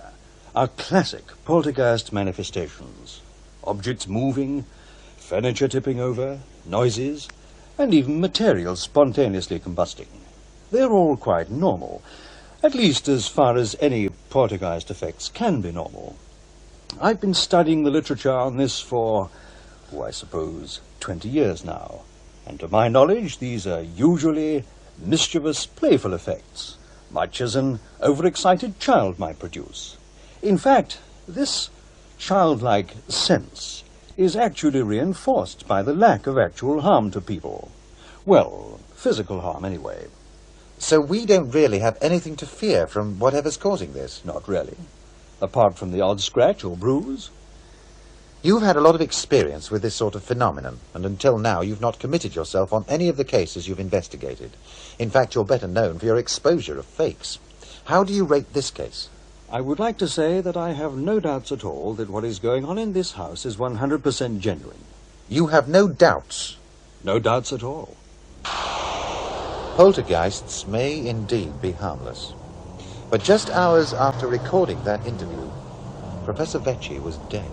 are classic poltergeist manifestations. Objects moving, furniture tipping over, noises, and even materials spontaneously combusting. They're all quite normal, at least as far as any poltergeist effects can be normal. I've been studying the literature on this for, I suppose, 20 years now. And to my knowledge, these are usually mischievous, playful effects, much as an overexcited child might produce. In fact, this childlike sense is actually reinforced by the lack of actual harm to people. Well, physical harm anyway. So we don't really have anything to fear from whatever's causing this? Not really. Apart from the odd scratch or bruise. You've had a lot of experience with this sort of phenomenon, and until now you've not committed yourself on any of the cases you've investigated. In fact, you're better known for your exposure of fakes. How do you rate this case? I would like to say that I have no doubts at all that what is going on in this house is 100% genuine. You have no doubts? No doubts at all. Poltergeists may indeed be harmless. But just hours after recording that interview, Professor Vecchi was dead.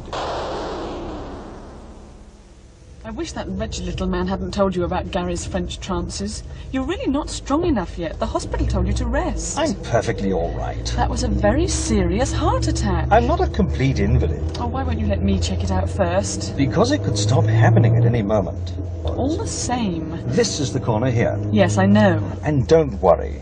I wish that wretched little man hadn't told you about Gary's French trances. You're really not strong enough yet. The hospital told you to rest. I'm perfectly all right. That was a very serious heart attack. I'm not a complete invalid. Oh, why won't you let me check it out first? Because it could stop happening at any moment. All the same. This is the corner here. Yes, I know. And don't worry.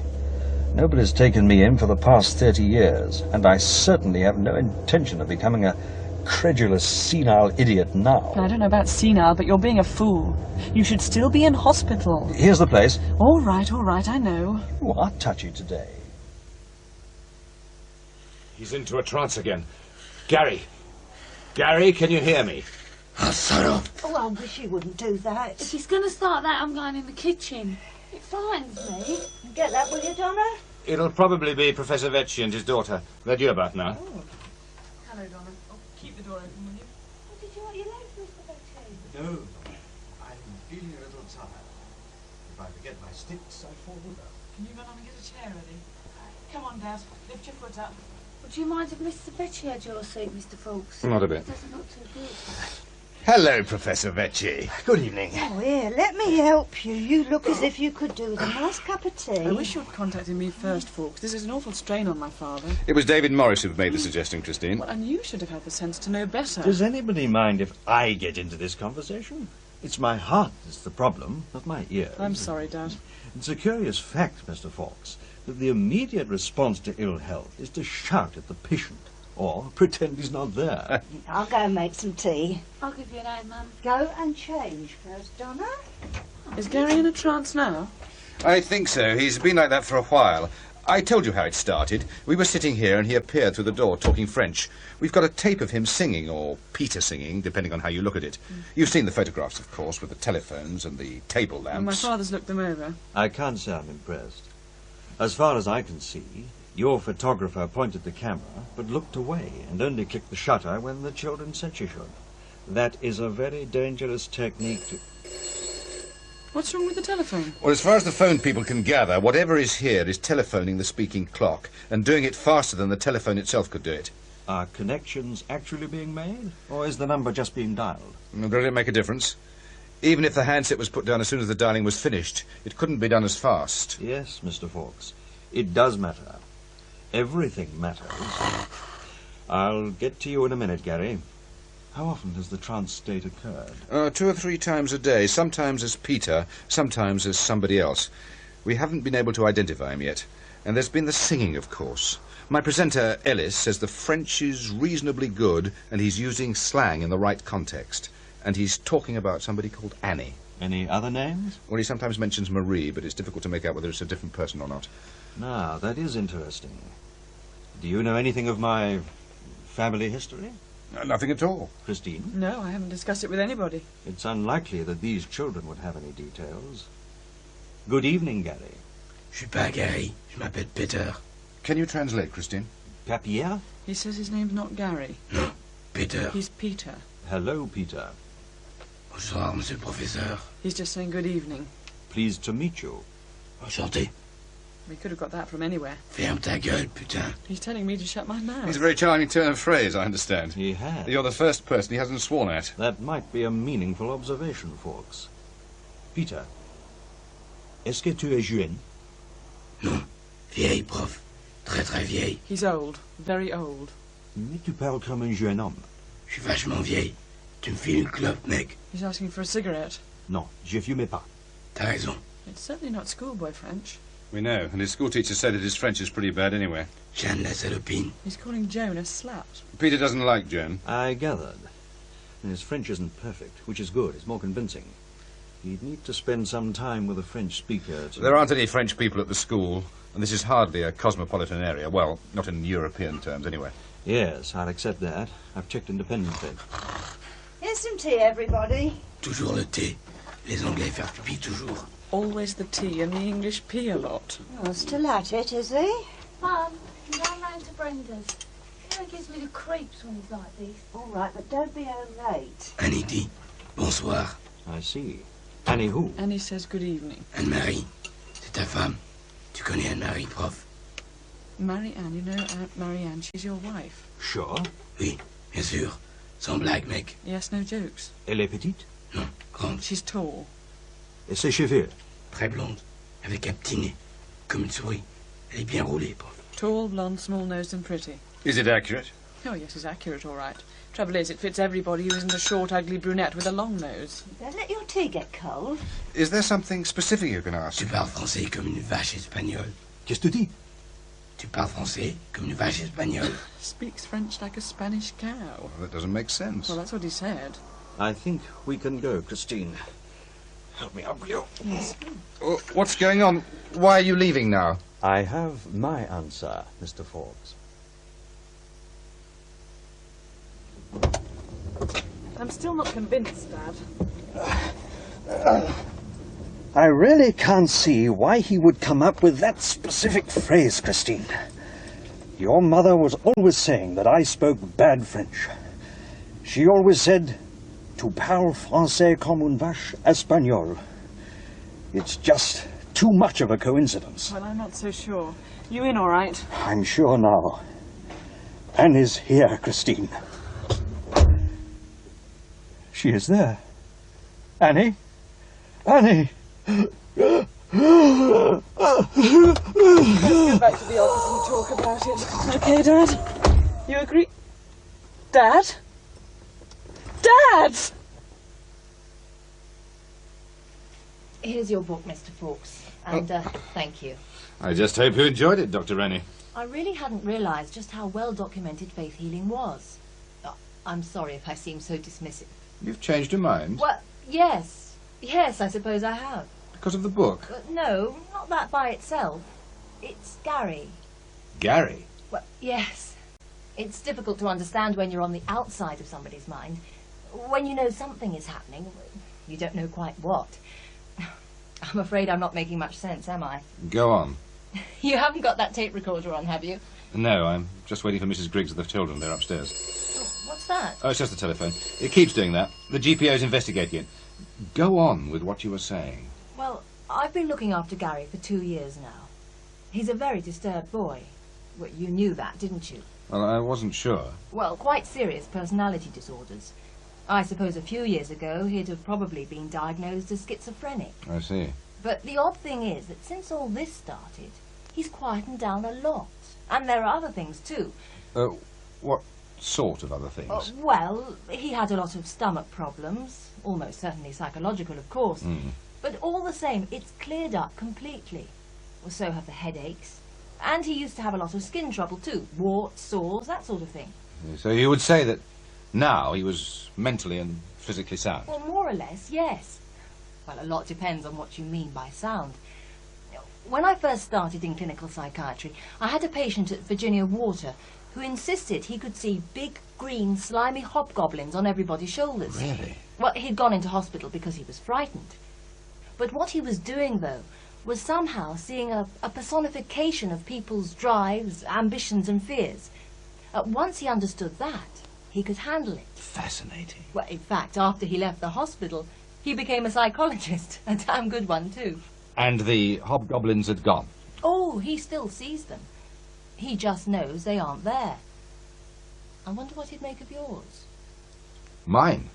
Nobody's taken me in for the past 30 years, and I certainly have no intention of becoming a credulous, senile idiot now. I don't know about senile, but you're being a fool. You should still be in hospital. Here's the place. All right, I know. You are touchy today. He's into a trance again. Gary, Gary, can you hear me? Oh, I wish you wouldn't do that. If he's going to start that, I'm going in the kitchen. It frightens me. Get that, will you, Donna? It'll probably be Professor Vecchi and his daughter. They're due about now. Hello, Donna. Oh, keep the door open, will you? Did you want your legs, Mr. Vecchi? No, I'm feeling a little tired. If I forget my sticks, I fall over. Can you run on and get a chair ready? Come on, Dad. Lift your foot up. Would you mind if Mr. Vecchi had your seat, Mr. Fawkes? Not a bit. It doesn't look too good. Hello, Professor Vecchi. Good evening. Oh, here, let me help you. You look as if you could do with a nice cup of tea. I wish you'd contacted me first, Fawkes. This is an awful strain on my father. It was David Morris who made the suggestion, Christine. Well, and you should have had the sense to know better. Does anybody mind if I get into this conversation? It's my heart that's the problem, not my ears. I'm sorry, Dad. It's a curious fact, Mr. Fawkes, that the immediate response to ill health is to shout at the patient or pretend he's not there. I'll go and make some tea. I'll give you an hand, Mum. Go and change first, Donna. Is Gary in a trance now? I think so. He's been like that for a while. I told you how it started. We were sitting here and he appeared through the door talking French. We've got a tape of him singing, or Peter singing, depending on how you look at it. You've seen the photographs, of course, with the telephones and the table lamps. Well, my father's looked them over. I can't say I'm impressed. As far as I can see, your photographer pointed the camera, but looked away and only clicked the shutter when the children said she should. That is a very dangerous technique to... What's wrong with the telephone? Well, as far as the phone people can gather, whatever is here is telephoning the speaking clock, and doing it faster than the telephone itself could do it. Are connections actually being made, or is the number just being dialed? Does it make a difference? Even if the handset was put down as soon as the dialing was finished, it couldn't be done as fast. Yes, Mr. Fawkes. It does matter. Everything matters. I'll get to you in a minute, Gary. How often has the trance state occurred? 2 or 3 times a day, sometimes as Peter, sometimes as somebody else. We haven't been able to identify him yet. And there's been the singing, of course. My presenter, Ellis, says the French is reasonably good and he's using slang in the right context. And he's talking about somebody called Annie. Any other names? Well, he sometimes mentions Marie, but it's difficult to make out whether it's a different person or not. Now, that is interesting. Do you know anything of my family history? Nothing at all. Christine? No, I haven't discussed it with anybody. It's unlikely that these children would have any details. Good evening, Gary. Je suis pas Gary, je m'appelle Peter. Can you translate, Christine? Pierre? He says his name's not Gary. No, Peter. He's Peter. Hello, Peter. Bonsoir, monsieur le professeur. He's just saying good evening. Pleased to meet you. Enchanté. We could have got that from anywhere. Ferme ta gueule, putain. He's telling me to shut my mouth. It's a very charming turn of phrase, I understand. He has. You're the first person he hasn't sworn at. That might be a meaningful observation, Fawkes. Peter, est-ce que tu es jeune? Non, vieille, prof. Très très vieille. He's old, very old. Mais tu parles comme un jeune homme. Je suis vachement vieille. Tu me files une clope, mec. He's asking for a cigarette. Non, je fume pas. T'as raison. It's certainly not schoolboy French. We know, and his schoolteacher said that his French is pretty bad anyway. Jeanne la salopine. He's calling Joan a slut. Peter doesn't like Joan. I gathered. And his French isn't perfect, which is good. It's more convincing. He'd need to spend some time with a French speaker to... There aren't any French people at the school, and this is hardly a cosmopolitan area. Well, not in European terms, anyway. Yes, I'll accept that. I've checked independently. Here's some tea, everybody. Toujours le thé. Les Anglais faire pipi toujours. Always the tea and the English pee a lot. Oh, still at it, is he? Mum, I'm going round to Brenda's. He gives me the creeps when he's like this. All right, but don't be home late. Annie dit bonsoir. I see. Annie who? Annie says good evening. Anne-Marie, c'est ta femme. Tu connais Anne-Marie, prof? Marianne, you know Aunt Marianne, she's your wife. Sure. Oui, bien sûr. Sans blague, mec. Yes, no jokes. Elle est petite? Non, grande. She's tall. Et ses cheveux? Très blonde, avec un petit nez, comme une souris. Elle est bien roulée, prof. Tall, blonde, small-nosed and pretty. Is it accurate? Oh, yes, it's accurate, all right. Trouble is, it fits everybody who isn't a short, ugly brunette with a long nose. Don't let your tea get cold. Is there something specific you can ask? Tu parles français comme une vache espagnole. Qu'est-ce que tu dis? Tu parles français comme une vache espagnole. Speaks French like a Spanish cow. Well, that doesn't make sense. Well, that's what he said. I think we can go, Christine. Help me up, will you? Yes. What's going on? Why are you leaving now? I have my answer, Mr. Fawkes. I'm still not convinced, Dad. I really can't see why he would come up with that specific phrase, Christine. Your mother was always saying that I spoke bad French. She always said, "Tu parles français comme une vache espagnole." It's just too much of a coincidence. Well, I'm not so sure. You in all right? I'm sure now. Anne is here, Christine. She is there. Annie? Annie! Let's go back to the office and talk about it. Okay, Dad? You agree? Dad? Dad! Here's your book, Mr. Fawkes, and thank you. I just hope you enjoyed it, Dr. Rennie. I really hadn't realised just how well documented faith healing was. I'm sorry if I seem so dismissive. You've changed your mind? Well, yes. Yes, I suppose I have. Because of the book? No, not that by itself. It's Gary. Gary? Well, yes. It's difficult to understand when you're on the outside of somebody's mind. When you know something is happening, you don't know quite what. I'm afraid I'm not making much sense, am I? Go on. You haven't got that tape recorder on, have you? No, I'm just waiting for Mrs. Griggs and the children. They're upstairs. Oh, what's that? Oh, it's just the telephone. It keeps doing that. The GPO's investigating it. Go on with what you were saying. Well, I've been looking after Gary for 2 years now. He's a very disturbed boy. Well, you knew that, didn't you? Well, I wasn't sure. Well, quite serious personality disorders. I suppose a few years ago he'd have probably been diagnosed as schizophrenic. I see. But the odd thing is that since all this started, he's quietened down a lot. And there are other things too. What sort of other things? Well, he had a lot of stomach problems, almost certainly psychological, of course. But all the same, it's cleared up completely. Well, so have the headaches. And he used to have a lot of skin trouble too. Warts, sores, that sort of thing. So you would say that now he was mentally and physically sound? Well, more or less, yes. Well, a lot depends on what you mean by sound. When I first started in clinical psychiatry, I had a patient at Virginia Water who insisted he could see big, green, slimy hobgoblins on everybody's shoulders. Really? Well, he'd gone into hospital because he was frightened. But what he was doing, though, was somehow seeing a personification of people's drives, ambitions and fears. Once he understood that, he could handle it. Fascinating. Well, in fact, after he left the hospital, he became a psychologist, a damn good one, too. And the hobgoblins had gone? Oh, he still sees them. He just knows they aren't there. I wonder what he'd make of yours. Mine?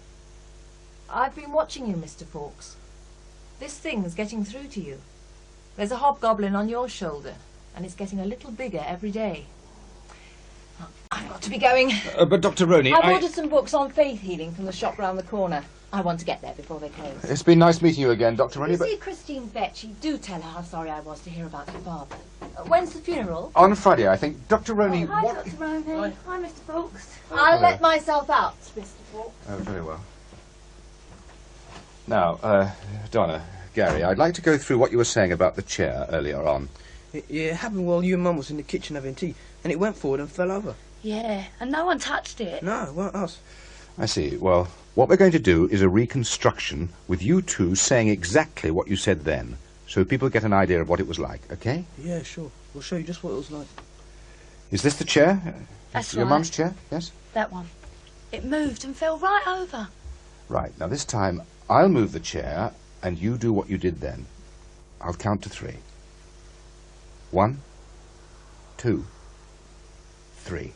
I've been watching you, Mr. Fawkes. This thing's getting through to you. There's a hobgoblin on your shoulder, and it's getting a little bigger every day. I've got to be going. But Dr. Roney, I've ordered some books on faith healing from the shop round the corner. I want to get there before they close. It's been nice meeting you again, Dr. Roney, You but... see Christine Vecchi, do tell her how sorry I was to hear about your father. When's the funeral? On Friday, I think. Dr. Roney, Hi, what... Dr. Roney. Hi, Mr. Fawkes. I'll Hello. let myself out, Mr. Fawkes. Oh, very well. Now, Donna, Gary, I'd like to go through what you were saying about the chair earlier on. It happened while you and Mum was in the kitchen having tea, and it went forward and fell over. Yeah, and no one touched it. No, it weren't us. I see. Well, what we're going to do is a reconstruction with you two saying exactly what you said then, so people get an idea of what it was like, okay? Yeah, sure. We'll show you just what it was like. Is this the chair? That's Your right. mum's chair? Yes? That one. It moved and fell right over. Right. Now, this time, I'll move the chair, and you do what you did then. I'll count to 3. 1, 2, 3.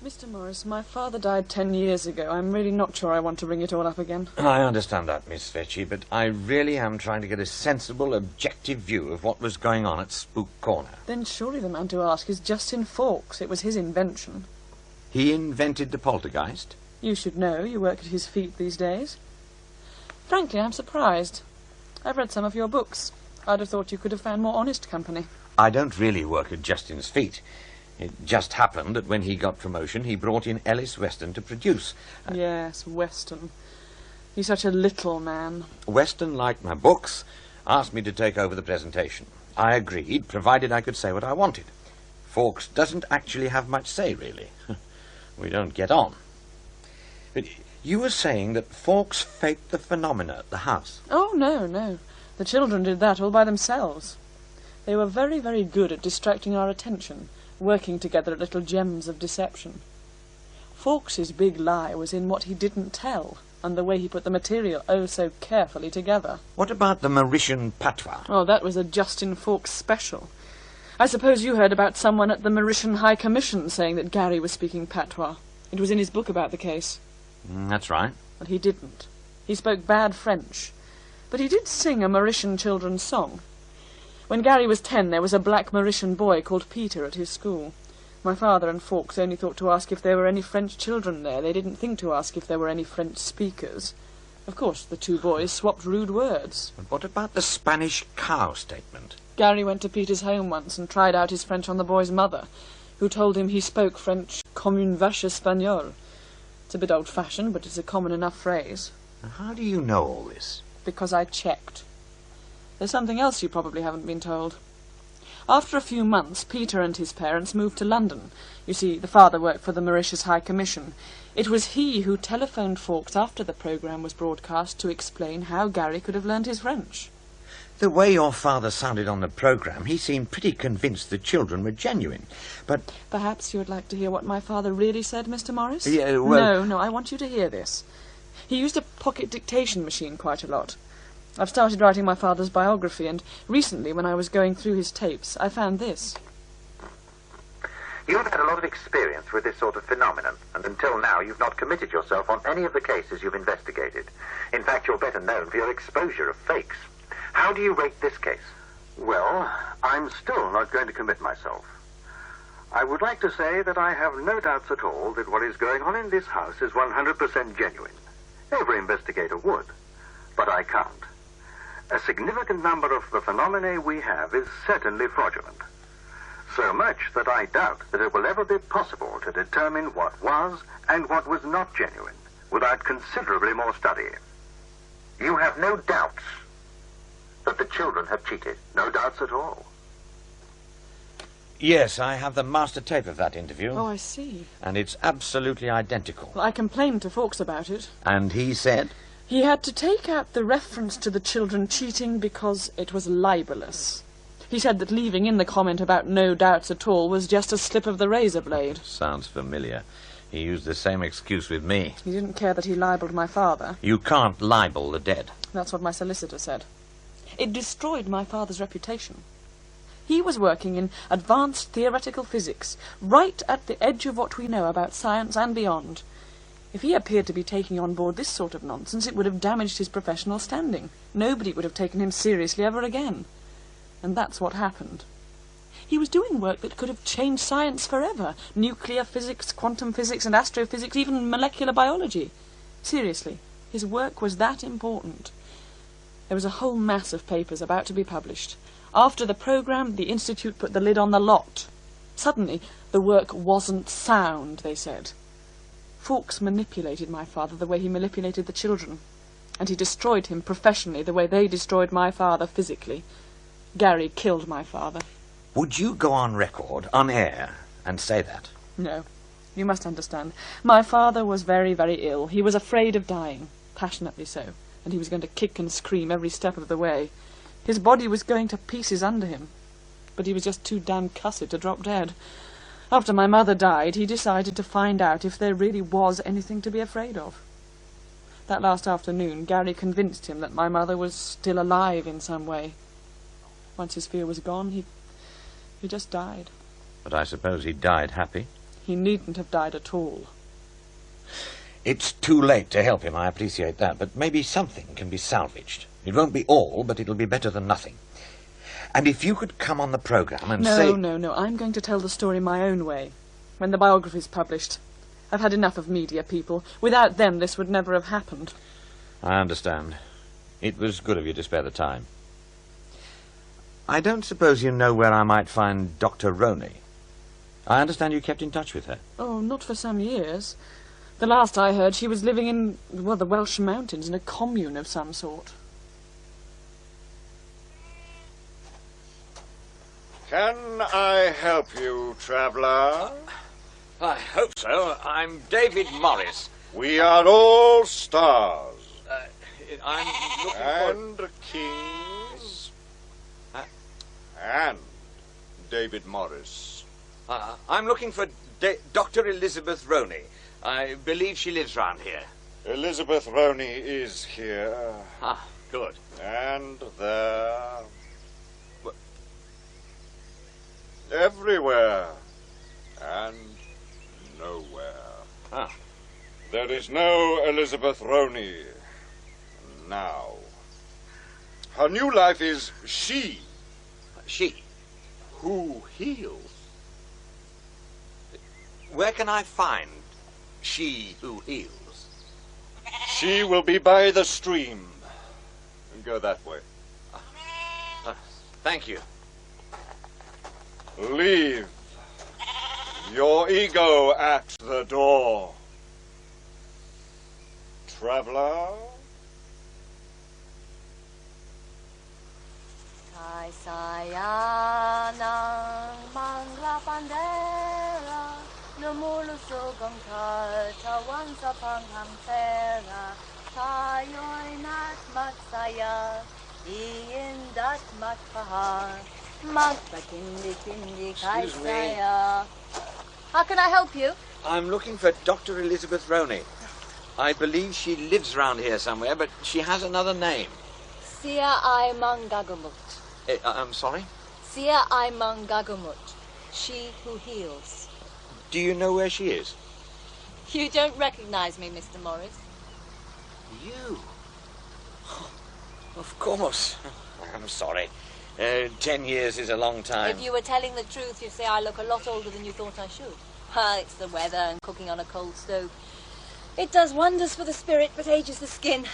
Mr. Morris, my father died 10 years ago. I'm really not sure I want to bring it all up again. I understand that, Miss Vecchi, but I really am trying to get a sensible, objective view of what was going on at Spook Corner. Then surely the man to ask is Justin Fawkes. It was his invention. He invented the poltergeist? You should know. You work at his feet these days. Frankly, I'm surprised. I've read some of your books. I'd have thought you could have found more honest company. I don't really work at Justin's feet. It just happened that when he got promotion, he brought in Ellis Weston to produce. Yes, Weston. He's such a little man. Weston liked my books, asked me to take over the presentation. I agreed, provided I could say what I wanted. Fawkes doesn't actually have much say, really. We don't get on. But you were saying that Fawkes faked the phenomena at the house. Oh, no. The children did that all by themselves. They were very, very good at distracting our attention, working together at little gems of deception. Fawkes's big lie was in what he didn't tell, and the way he put the material oh so carefully together. What about the Mauritian patois? Oh, that was a Justin Fawkes special. I suppose you heard about someone at the Mauritian High Commission saying that Gary was speaking patois. It was in his book about the case. That's right. But he didn't. He spoke bad French. But he did sing a Mauritian children's song. When Gary was 10, there was a black Mauritian boy called Peter at his school. My father and Fawkes only thought to ask if there were any French children there. They didn't think to ask if there were any French speakers. Of course, the two boys swapped rude words. But what about the Spanish cow statement? Gary went to Peter's home once and tried out his French on the boy's mother, who told him he spoke French comme une vache espagnole. It's a bit old-fashioned, but it's a common enough phrase. How do you know all this? Because I checked. There's something else you probably haven't been told. After a few months, Peter and his parents moved to London. You see, the father worked for the Mauritius High Commission. It was he who telephoned Fawkes after the programme was broadcast to explain how Gary could have learned his French. The way your father sounded on the programme, he seemed pretty convinced the children were genuine. But perhaps you would like to hear what my father really said, Mr. Morris? Yeah, well... No, I want you to hear this. He used a pocket dictation machine quite a lot. I've started writing my father's biography, and recently, when I was going through his tapes, I found this. You've had a lot of experience with this sort of phenomenon, and until now you've not committed yourself on any of the cases you've investigated. In fact, you're better known for your exposure of fakes. How do you rate this case? Well, I'm still not going to commit myself. I would like to say that I have no doubts at all that what is going on in this house is 100% genuine. Every investigator would, but I can't. A significant number of the phenomena we have is certainly fraudulent. So much that I doubt that it will ever be possible to determine what was and what was not genuine without considerably more study. You have no doubts that the children have cheated? No doubts at all? Yes, I have the master tape of that interview. Oh, I see. And it's absolutely identical. Well, I complained to Fawkes about it. And he said? He had to take out the reference to the children cheating because it was libelous. He said that leaving in the comment about no doubts at all was just a slip of the razor blade. Sounds familiar. He used the same excuse with me. He didn't care that he libelled my father. You can't libel the dead. That's what my solicitor said. It destroyed my father's reputation. He was working in advanced theoretical physics, right at the edge of what we know about science and beyond. If he appeared to be taking on board this sort of nonsense, it would have damaged his professional standing. Nobody would have taken him seriously ever again. And that's what happened. He was doing work that could have changed science forever. Nuclear physics, quantum physics and astrophysics, even molecular biology. Seriously, his work was that important. There was a whole mass of papers about to be published. After the programme, the Institute put the lid on the lot. Suddenly, the work wasn't sound, they said. Fawkes manipulated my father the way he manipulated the children. And he destroyed him professionally the way they destroyed my father physically. Gary killed my father. Would you go on record, on air, and say that? No. You must understand. My father was very, very ill. He was afraid of dying. Passionately so. And he was going to kick and scream every step of the way. His body was going to pieces under him. But he was just too damn cussed to drop dead. After my mother died, he decided to find out if there really was anything to be afraid of. That last afternoon, Gary convinced him that my mother was still alive in some way. Once his fear was gone, he just died. But I suppose he died happy? He needn't have died at all. It's too late to help him, I appreciate that, but maybe something can be salvaged. It won't be all, but it'll be better than nothing. And if you could come on the programme and say... No, I'm going to tell the story my own way. When the biography's published. I've had enough of media people. Without them, this would never have happened. I understand. It was good of you to spare the time. I don't suppose you know where I might find Dr. Roney? I understand you kept in touch with her. Oh, not for some years. The last I heard, she was living in, well, the Welsh mountains in a commune of some sort. Can I help you, traveller? I hope so. I'm David Morris. We are all stars. I'm looking and kings. And David Morris. I'm looking for Dr. Elizabeth Roney. I believe she lives round here. Elizabeth Roney is here. Ah, good. And there. Everywhere. And nowhere. Ah. There is no Elizabeth Roney now. Her new life is she. She? Who heals. Where can I find she who heals? She will be by the stream. Go that way. Thank you. Leave your ego at the door. Traveller? Ay saya ng mga bandera, lumulusog ang katawan sa panghang pera. Tayo'y magsaya, iinda't magpahal, magpatindi-tindi kay Excuse me. saya. How can I help you? I'm looking for Dr. Elizabeth Roney. I believe she lives round here somewhere, but she has another name. Sia ay manggagumot. I'm sorry? Sia ay manggagumot. She who heals. Do you know where she is? You don't recognize me, Mr. Morris. You? Of course. I'm sorry. 10 years is a long time. If you were telling the truth, you'd say I look a lot older than you thought I should. It's the weather and cooking on a cold stove. It does wonders for the spirit, but ages the skin.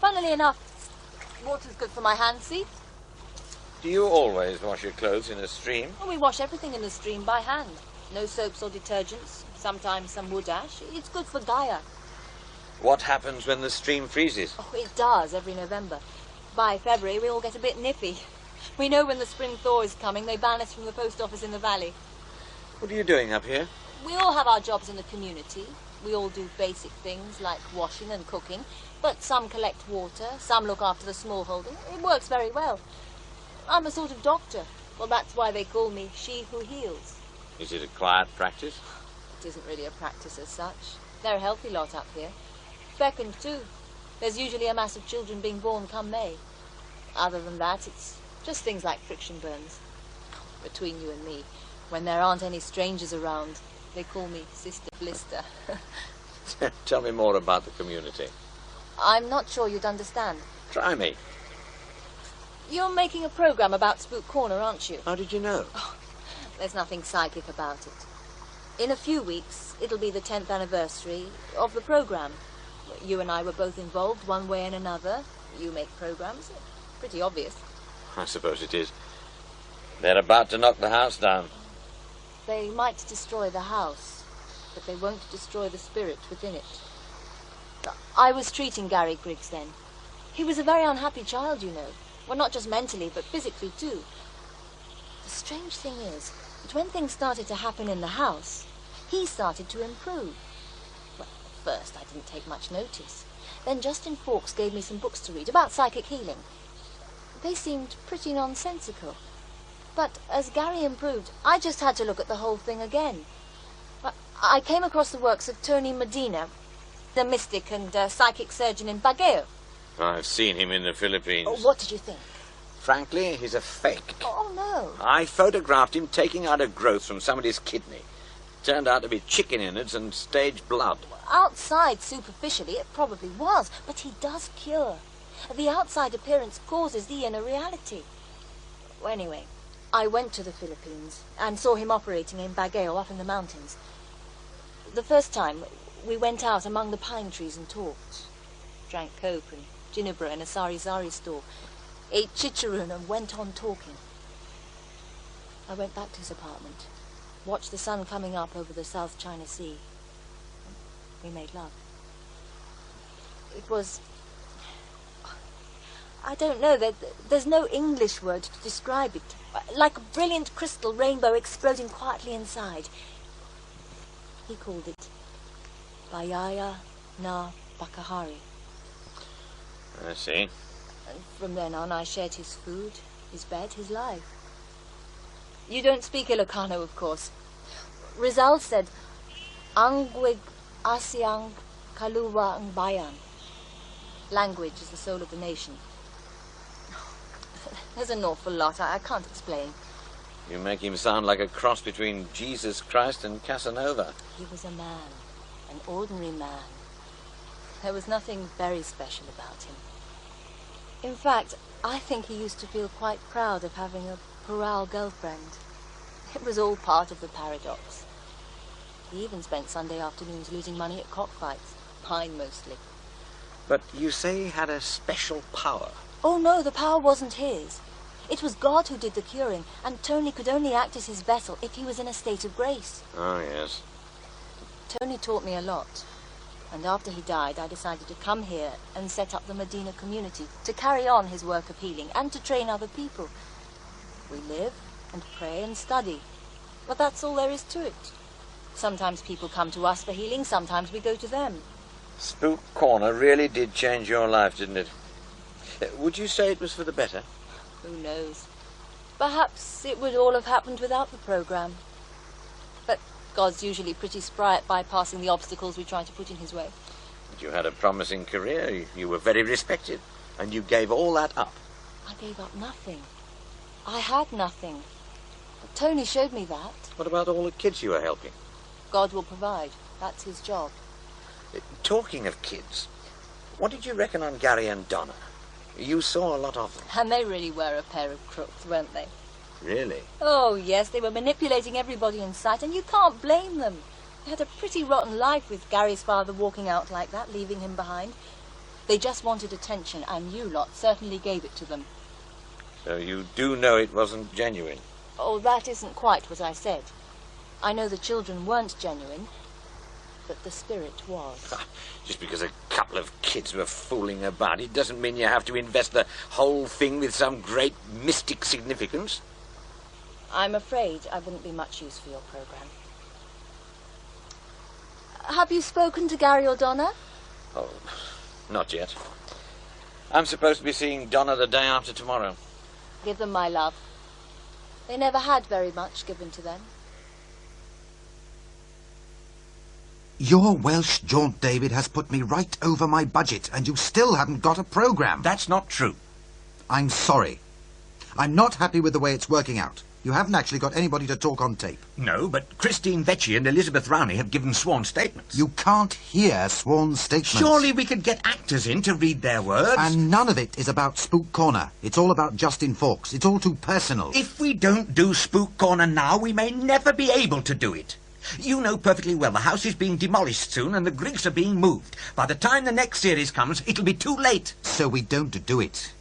Funnily enough, water's good for my hands, see? Do you always wash your clothes in a stream? Well, we wash everything in the stream by hand. No soaps or detergents, sometimes some wood ash. It's good for Gaia. What happens when the stream freezes? Oh, it does every November. By February, we all get a bit nippy. We know when the spring thaw is coming. They ban us from the post office in the valley. What are you doing up here? We all have our jobs in the community. We all do basic things like washing and cooking, but some collect water, some look after the smallholding. It works very well. I'm a sort of doctor. Well, that's why they call me she who heals. Is it a quiet practice? It isn't really a practice as such. They're a healthy lot up here. Beckoned too. There's usually a mass of children being born come May. Other than that, it's just things like friction burns. Between you and me, when there aren't any strangers around, they call me Sister Blister. Tell me more about the community. I'm not sure you'd understand. Try me. You're making a program about Spook Corner, aren't you? How did you know? Oh, there's nothing psychic about it. In a few weeks, it'll be the 10th anniversary of the program. You and I were both involved one way and another. You make programs. Pretty obvious. I suppose it is. They're about to knock the house down. They might destroy the house, but they won't destroy the spirit within it. I was treating Gary Griggs then. He was a very unhappy child, you know. Well, not just mentally, but physically too. The strange thing is that when things started to happen in the house, he started to improve. Well, at first I didn't take much notice. Then Justin Fawkes gave me some books to read about psychic healing. They seemed pretty nonsensical. But as Gary improved, I just had to look at the whole thing again. I came across the works of Tony Medina, the mystic and psychic surgeon in Baguio. I've seen him in the Philippines. Oh, what did you think? Frankly, he's a fake. Oh, no. I photographed him taking out a growth from somebody's kidney. Turned out to be chicken innards and stage blood. Outside, superficially, it probably was, but he does cure. The outside appearance causes the inner reality. Well, anyway, I went to the Philippines and saw him operating in Baguio up in the mountains. The first time, we went out among the pine trees and talked. Drank coke and ginebra in a sari-sari store. Ate chicharron and went on talking. I went back to his apartment. watched the sun coming up over the South China Sea. We made love. It was... I don't know, there's no English word to describe it. Like a brilliant crystal rainbow exploding quietly inside. He called it Bayaya na Bakahari. I see. And from then on I shared his food, his bed, his life. You don't speak Ilocano, of course. Rizal said, Angwig Asyang Kaluwa ang Bayan. Language is the soul of the nation. There's an awful lot I can't explain. You make him sound like a cross between Jesus Christ and Casanova. He was a man, an ordinary man. There was nothing very special about him. In fact, I think he used to feel quite proud of having a Plural girlfriend. It was all part of the paradox. He even spent Sunday afternoons losing money at cockfights. Mine mostly. But you say he had a special power. Oh no, the power wasn't his. It was God who did the curing, and Tony could only act as his vessel if he was in a state of grace. Oh, yes. Tony taught me a lot. And after he died, I decided to come here and set up the Medina community to carry on his work of healing and to train other people. We live and pray and study. But that's all there is to it. Sometimes people come to us for healing, sometimes we go to them. Spook Corner really did change your life, didn't it? Would you say it was for the better? Who knows? Perhaps it would all have happened without the program. But God's usually pretty spry at bypassing the obstacles we try to put in his way. But you had a promising career. You were very respected. And you gave all that up. I gave up nothing. I had nothing. Tony showed me that. What about all the kids you were helping? God will provide. That's his job. Talking of kids, what did you reckon on Gary and Donna? You saw a lot of them. And they really were a pair of crooks, weren't they? Really? Oh, yes, they were manipulating everybody in sight, and you can't blame them. They had a pretty rotten life with Gary's father walking out like that, leaving him behind. They just wanted attention, and you lot certainly gave it to them. So you do know it wasn't genuine? Oh, that isn't quite what I said. I know the children weren't genuine, but the spirit was. Just because a couple of kids were fooling about, it doesn't mean you have to invest the whole thing with some great mystic significance. I'm afraid I wouldn't be much use for your program. Have you spoken to Gary or Donna? Oh, not yet. I'm supposed to be seeing Donna the day after tomorrow. Give them my love. They never had very much given to them. Your Welsh jaunt, David, has put me right over my budget, and you still haven't got a programme. That's not true. I'm sorry. I'm not happy with the way it's working out. You haven't actually got anybody to talk on tape. No, but Christine Vecchi and Elizabeth Rowney have given sworn statements. You can't hear sworn statements. Surely we could get actors in to read their words. And none of it is about Spook Corner. It's all about Justin Fawkes. It's all too personal. If we don't do Spook Corner now, we may never be able to do it. You know perfectly well the house is being demolished soon and the Griggs are being moved. By the time the next series comes, it'll be too late. So we don't do it.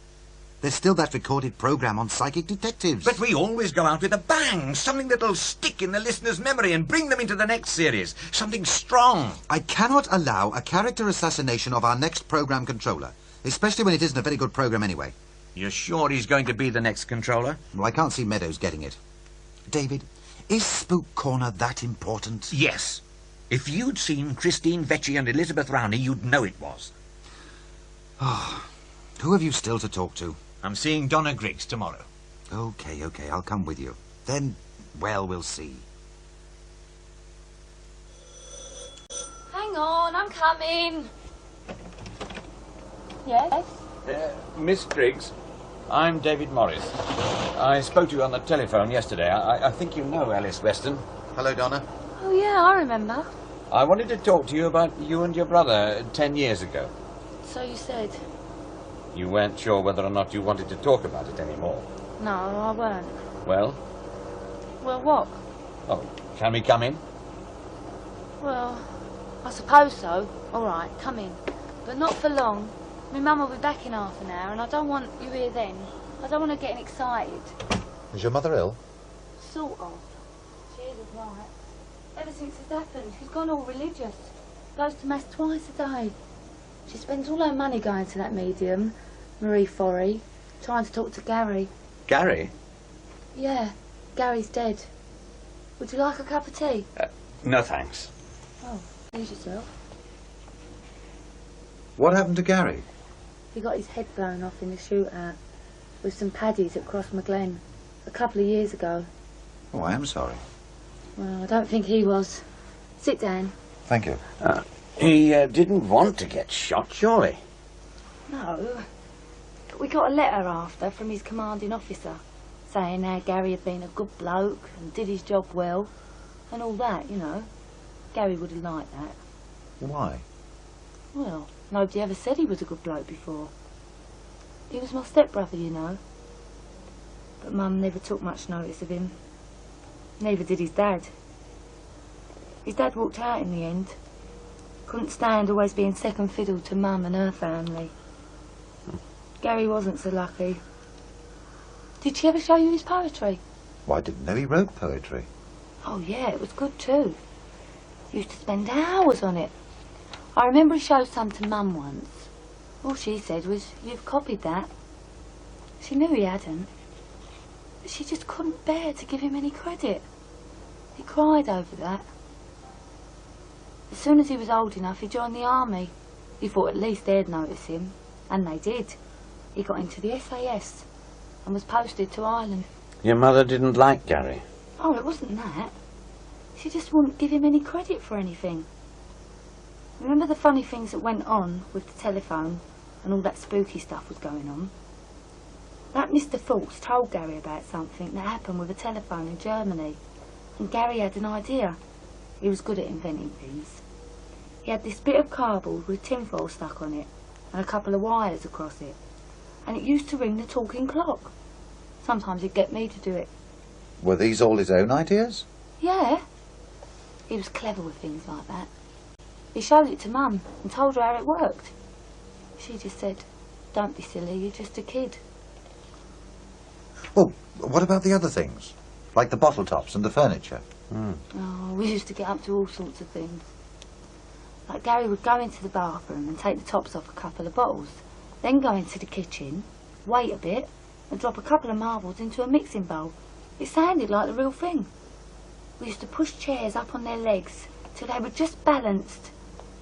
There's still that recorded programme on psychic detectives. But we always go out with a bang, something that'll stick in the listener's memory and bring them into the next series. Something strong. I cannot allow a character assassination of our next programme controller, especially when it isn't a very good programme anyway. You're sure he's going to be the next controller? Well, I can't see Meadows getting it. David, is Spook Corner that important? Yes. If you'd seen Christine Vecchi and Elizabeth Rowney, you'd know it was. Oh, who have you still to talk to? I'm seeing Donna Griggs tomorrow. Okay, I'll come with you. Then, well, we'll see. Hang on, I'm coming. Yes? Miss Griggs, I'm David Morris. I spoke to you on the telephone yesterday. I think you know Ellis Weston. Hello, Donna. Oh, yeah, I remember. I wanted to talk to you about you and your brother 10 years ago. So you said. You weren't sure whether or not you wanted to talk about it anymore. No, I weren't. Well? Well, what? Oh, can we come in? Well, I suppose so. All right, come in. But not for long. My mum will be back in half an hour, and I don't want you here then. I don't want her getting excited. Is your mother ill? Sort of. She is was right. Ever since it's happened, she's gone all religious. Goes to mass twice a day. She spends all her money going to that medium, Marie Forey, trying to talk to Gary. Gary? Yeah, Gary's dead. Would you like a cup of tea? No, thanks. Oh, use yourself. What happened to Gary? He got his head blown off in a shootout with some paddies at Crossmaglen a couple of years ago. Oh, I am sorry. Well, I don't think he was. Sit down. Thank you. He didn't want to get shot, surely? No. But we got a letter after from his commanding officer saying how Gary had been a good bloke and did his job well and all that, you know. Gary would have liked that. Why? Well, nobody ever said he was a good bloke before. He was my stepbrother, you know. But Mum never took much notice of him. Neither did his dad. His dad walked out in the end. Couldn't stand always being second fiddle to Mum and her family. Gary wasn't so lucky. Did she ever show you his poetry? Well, I didn't know he wrote poetry. Oh yeah, it was good too. He used to spend hours on it. I remember he showed some to Mum once. All she said was, "You've copied that." She knew he hadn't. But she just couldn't bear to give him any credit. He cried over that. As soon as he was old enough, he joined the army. He thought at least they'd notice him. And they did. He got into the SAS and was posted to Ireland. Your mother didn't like Gary? Oh, it wasn't that. She just wouldn't give him any credit for anything. Remember the funny things that went on with the telephone and all that spooky stuff was going on? That Mr. Fawkes told Gary about something that happened with a telephone in Germany, and Gary had an idea. He was good at inventing things. He had this bit of cardboard with tinfoil stuck on it and a couple of wires across it, and it used to ring the talking clock. Sometimes he'd get me to do it. Were these all his own ideas? Yeah. He was clever with things like that. He showed it to Mum and told her how it worked. She just said, "Don't be silly, you're just a kid." Well, what about the other things? Like the bottle tops and the furniture? Oh, we used to get up to all sorts of things. Like Gary would go into the bathroom and take the tops off a couple of bottles, then go into the kitchen, wait a bit, and drop a couple of marbles into a mixing bowl. It sounded like the real thing. We used to push chairs up on their legs till they were just balanced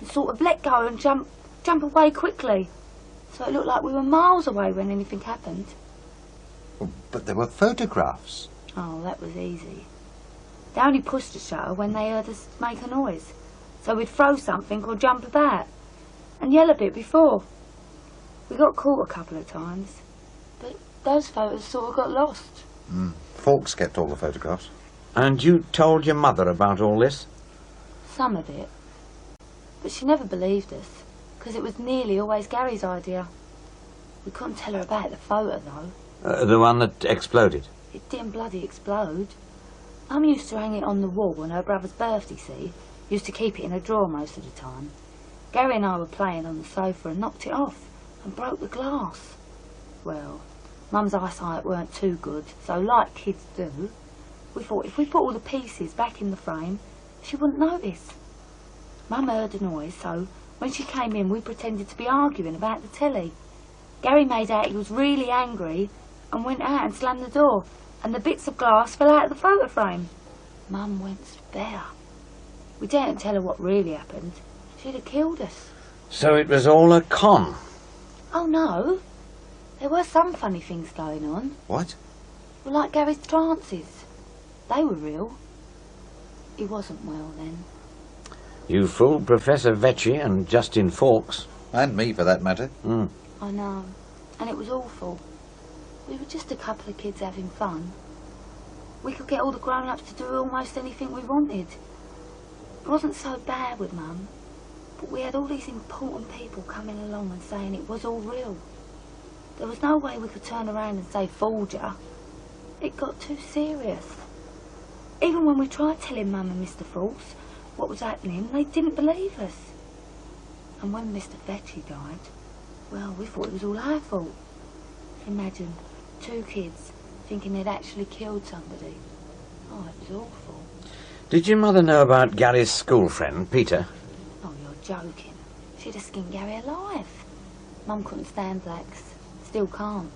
and sort of let go and jump away quickly, so it looked like we were miles away when anything happened. Well, but there were photographs. Oh, that was easy. They only pushed the shutter when they heard us make a noise, so we'd throw something or jump about and yell a bit before. We got caught a couple of times, but those photos sort of got lost. Fawkes kept all the photographs. And you told your mother about all this? Some of it. But she never believed us, because it was nearly always Gary's idea. We couldn't tell her about the photo, though. The one that exploded? It didn't bloody explode. Mum used to hang it on the wall on her brother's birthday, see? Used to keep it in a drawer most of the time. Gary and I were playing on the sofa and knocked it off and broke the glass. Well, Mum's eyesight weren't too good, so like kids do, we thought if we put all the pieces back in the frame, she wouldn't notice. Mum heard a noise, so when she came in, we pretended to be arguing about the telly. Gary made out he was really angry and went out and slammed the door, and the bits of glass fell out of the photo frame. Mum went spare. We daren't tell her what really happened. She'd have killed us. So it was all a con? Oh, no. There were some funny things going on. What? Well, like Gary's trances. They were real. He wasn't well then. You fooled Professor Vecchi and Justin Fawkes. And me, for that matter. I know. And it was awful. We were just a couple of kids having fun. We could get all the grown-ups to do almost anything we wanted. It wasn't so bad with Mum, but we had all these important people coming along and saying it was all real. There was no way we could turn around and say, "Fooled ya." It got too serious. Even when we tried telling Mum and Mr. Fawkes what was happening, they didn't believe us. And when Mr. Vecchi died, well, we thought it was all our fault. Imagine, 2 kids thinking they'd actually killed somebody. Oh, it was awful. Did your mother know about Gary's school friend, Peter? Oh, you're joking. She'd have skinned Gary alive. Mum couldn't stand blacks. Still can't.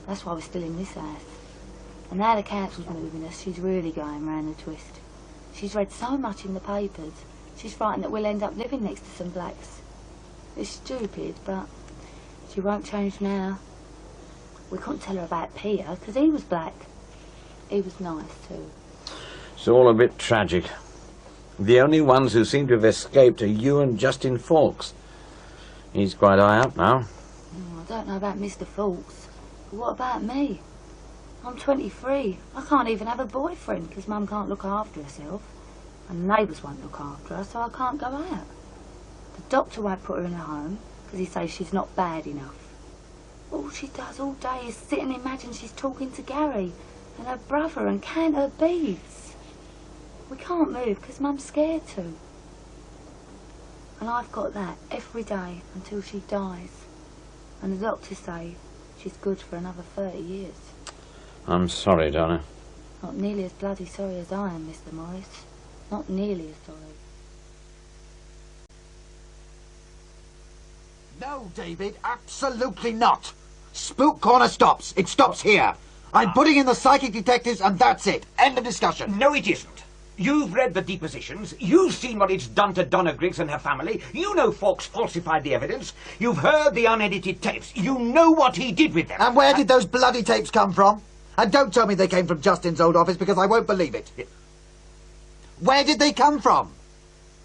That's why we're still in this house. And now the council's moving us, she's really going round the twist. She's read so much in the papers, she's frightened that we'll end up living next to some blacks. It's stupid, but she won't change now. We couldn't tell her about Peter, because he was black. He was nice, too. It's all a bit tragic. The only ones who seem to have escaped are you and Justin Fawkes. He's quite high up now. Oh, I don't know about Mr. Fawkes, but what about me? I'm 23. I can't even have a boyfriend because Mum can't look after herself. And the neighbours won't look after her, so I can't go out. The doctor won't put her in a home because he says she's not bad enough. All she does all day is sit and imagine she's talking to Gary and her brother and count her beads. We can't move because Mum's scared to. And I've got that every day until she dies. And the doctors say she's good for another 30 years. I'm sorry, Donna. Not nearly as bloody sorry as I am, Mr. Morris. Not nearly as sorry. No, David, absolutely not. Spook Corner stops. It stops here. I'm putting in the psychic detectives and that's it. End of discussion. No, it isn't. You've read the depositions. You've seen what it's done to Donna Griggs and her family. You know Fawkes falsified the evidence. You've heard the unedited tapes. You know what he did with them. And where did those bloody tapes come from? And don't tell me they came from Justin's old office because I won't believe it. Where did they come from?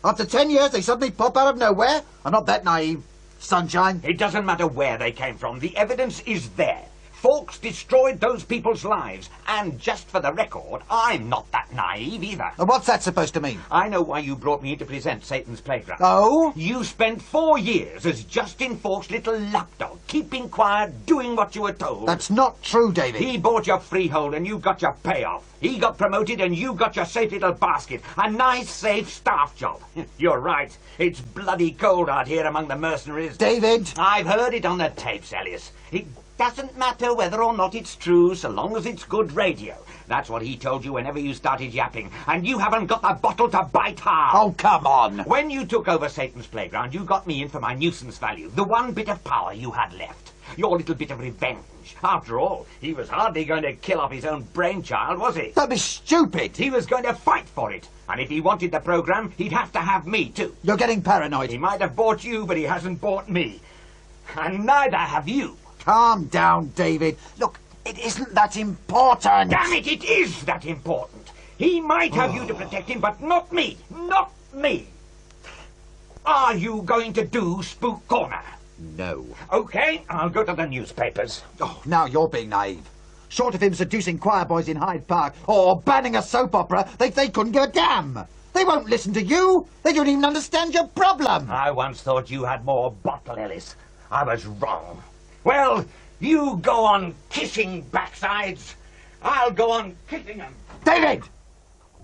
After 10 years they suddenly pop out of nowhere? I'm not that naive, sunshine. It doesn't matter where they came from. The evidence is there. Fawkes destroyed those people's lives. And just for the record, I'm not that naive either. And what's that supposed to mean? I know why you brought me in to present Satan's Playground. Oh? You spent 4 years as Justin Fawkes' little lapdog, keeping quiet, doing what you were told. That's not true, David. He bought your freehold and you got your payoff. He got promoted and you got your safe little basket. A nice, safe staff job. You're right. It's bloody cold out here among the mercenaries. David! I've heard it on the tapes, Ellis. It doesn't matter whether or not it's true, so long as it's good radio. That's what he told you whenever you started yapping. And you haven't got the bottle to bite hard. Oh, come on. When you took over Satan's Playground, you got me in for my nuisance value. The one bit of power you had left. Your little bit of revenge. After all, he was hardly going to kill off his own brainchild, was he? That'd be stupid. He was going to fight for it. And if he wanted the program, he'd have to have me, too. You're getting paranoid. He might have bought you, but he hasn't bought me. And neither have you. Calm down, David. Look, it isn't that important. Damn it, it is that important. He might have you to protect him, but not me. Not me. Are you going to do Spook Corner? No. Okay, I'll go to the newspapers. Oh, now you're being naive. Short of him seducing choir boys in Hyde Park or banning a soap opera, they couldn't give a damn. They won't listen to you. They don't even understand your problem. I once thought you had more bottle, Ellis. I was wrong. Well, you go on kissing backsides. I'll go on kissing them. David!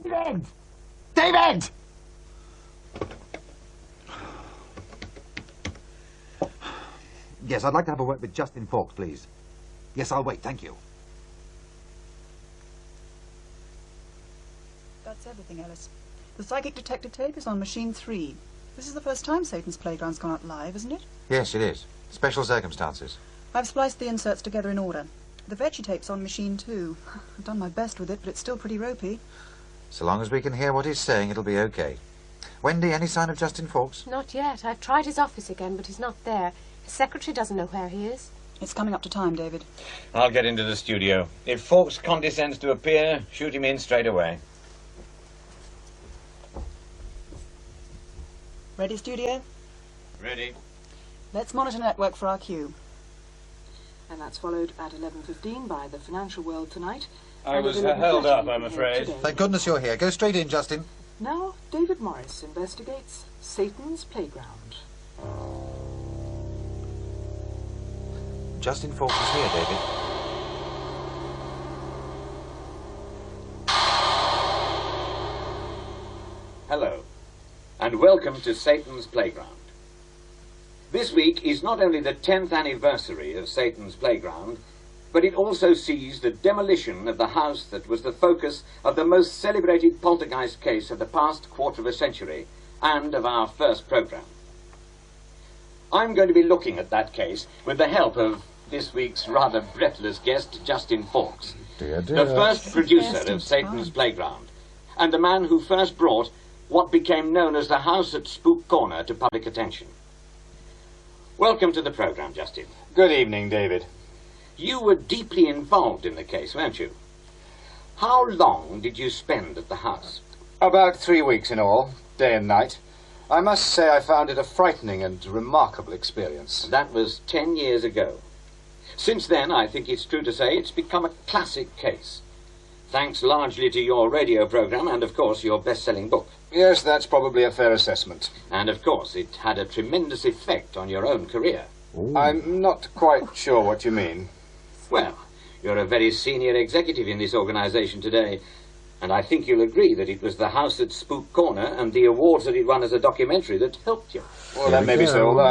David! David! Yes, I'd like to have a word with Justin Fawkes, please. Yes, I'll wait, thank you. That's everything, Ellis. The psychic detective tape is on machine 3. This is the first time Satan's Playground's gone out live, isn't it? Yes, it is. Special circumstances. I've spliced the inserts together in order. The Vecchi tape's on machine 2. I've done my best with it, but it's still pretty ropey. So long as we can hear what he's saying, it'll be okay. Wendy, any sign of Justin Fawkes? Not yet. I've tried his office again, but he's not there. His secretary doesn't know where he is. It's coming up to time, David. I'll get into the studio. If Fawkes condescends to appear, shoot him in straight away. Ready, studio? Ready. Let's monitor network for our cue. And that's followed at 11:15 by the Financial World Tonight. I was held up, I'm afraid. Thank goodness you're here. Go straight in, Justin. Now, David Morris investigates Satan's Playground. Justin Fawkes is here, David. Hello, and welcome to Satan's Playground. This week is not only the 10th anniversary of Satan's Playground, but but it also sees the demolition of the house that was the focus of the most celebrated poltergeist case of the past quarter of a century and of our first programme. I'm going to be looking at that case with the help of this week's rather breathless guest, Justin Fawkes, Dear, dear. the first producer of Satan's Playground, and the man who first brought what became known as the house at Spook Corner to public attention. Welcome to the programme, Justin. Good evening, David. You were deeply involved in the case, weren't you? How long did you spend at the house? About 3 weeks in all, day and night. I must say I found it a frightening and remarkable experience. That was 10 years ago. Since then, I think it's true to say it's become a classic case. Thanks largely to your radio programme and, of course, your best-selling book. Yes, that's probably a fair assessment. And, of course, it had a tremendous effect on your own career. Ooh. I'm not quite sure what you mean. Well, you're a very senior executive in this organisation today, and I think you'll agree that it was the house at Spook Corner and the awards that it won as a documentary that helped you. Well, that may be so, although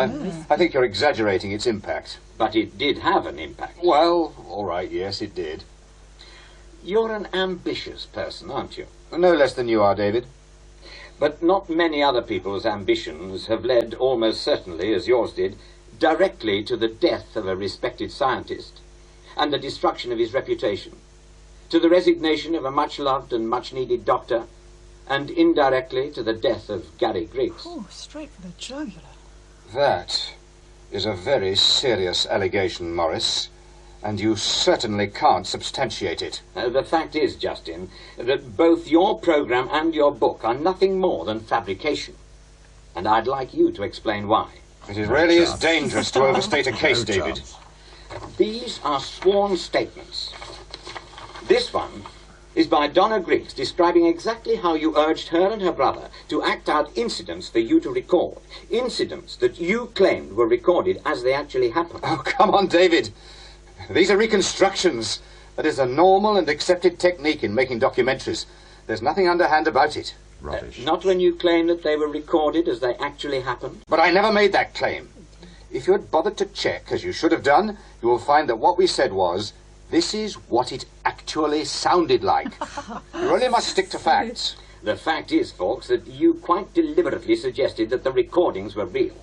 I think you're exaggerating its impact. But it did have an impact. Well, all right, yes, it did. You're an ambitious person, aren't you? No less than you are, David. But not many other people's ambitions have led, almost certainly, as yours did, directly to the death of a respected scientist and the destruction of his reputation, to the resignation of a much-loved and much-needed doctor, and indirectly to the death of Gary Griggs. Oh, straight for the jugular. That is a very serious allegation, Morris, and you certainly can't substantiate it. The fact is, Justin, that both your programme and your book are nothing more than fabrication, and I'd like you to explain why. It really is dangerous to overstate a case, David. These are sworn statements. This one is by Donna Griggs, describing exactly how you urged her and her brother to act out incidents for you to record. Incidents that you claimed were recorded as they actually happened. Oh, come on, David. These are reconstructions. That is a normal and accepted technique in making documentaries. There's nothing underhand about it. Rubbish. Not when you claim that they were recorded as they actually happened? But I never made that claim. If you had bothered to check, as you should have done, you will find that what we said was, this is what it actually sounded like. You really must stick to facts. The fact is, Fawkes, that you quite deliberately suggested that the recordings were real.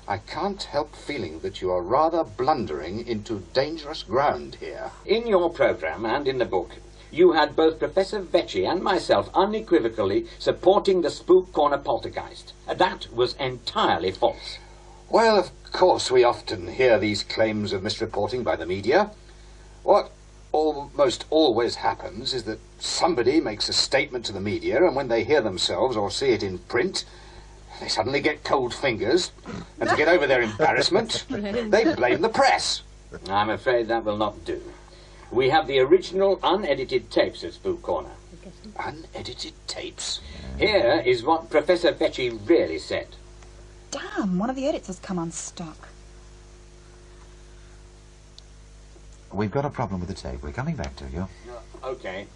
I can't help feeling that you are rather blundering into dangerous ground here. In your programme and in the book, you had both Professor Vecchi and myself unequivocally supporting the Spook Corner poltergeist. That was entirely false. Well, of course, we often hear these claims of misreporting by the media. What almost always happens is that somebody makes a statement to the media, and when they hear themselves or see it in print, they suddenly get cold fingers, and to get over their embarrassment, they blame the press. I'm afraid that will not do. We have the original unedited tapes at Spook Corner. Unedited tapes? Here is what Professor Vecchi really said. Damn, one of the edits has come unstuck. We've got a problem with the tape. We're coming back to you. Okay.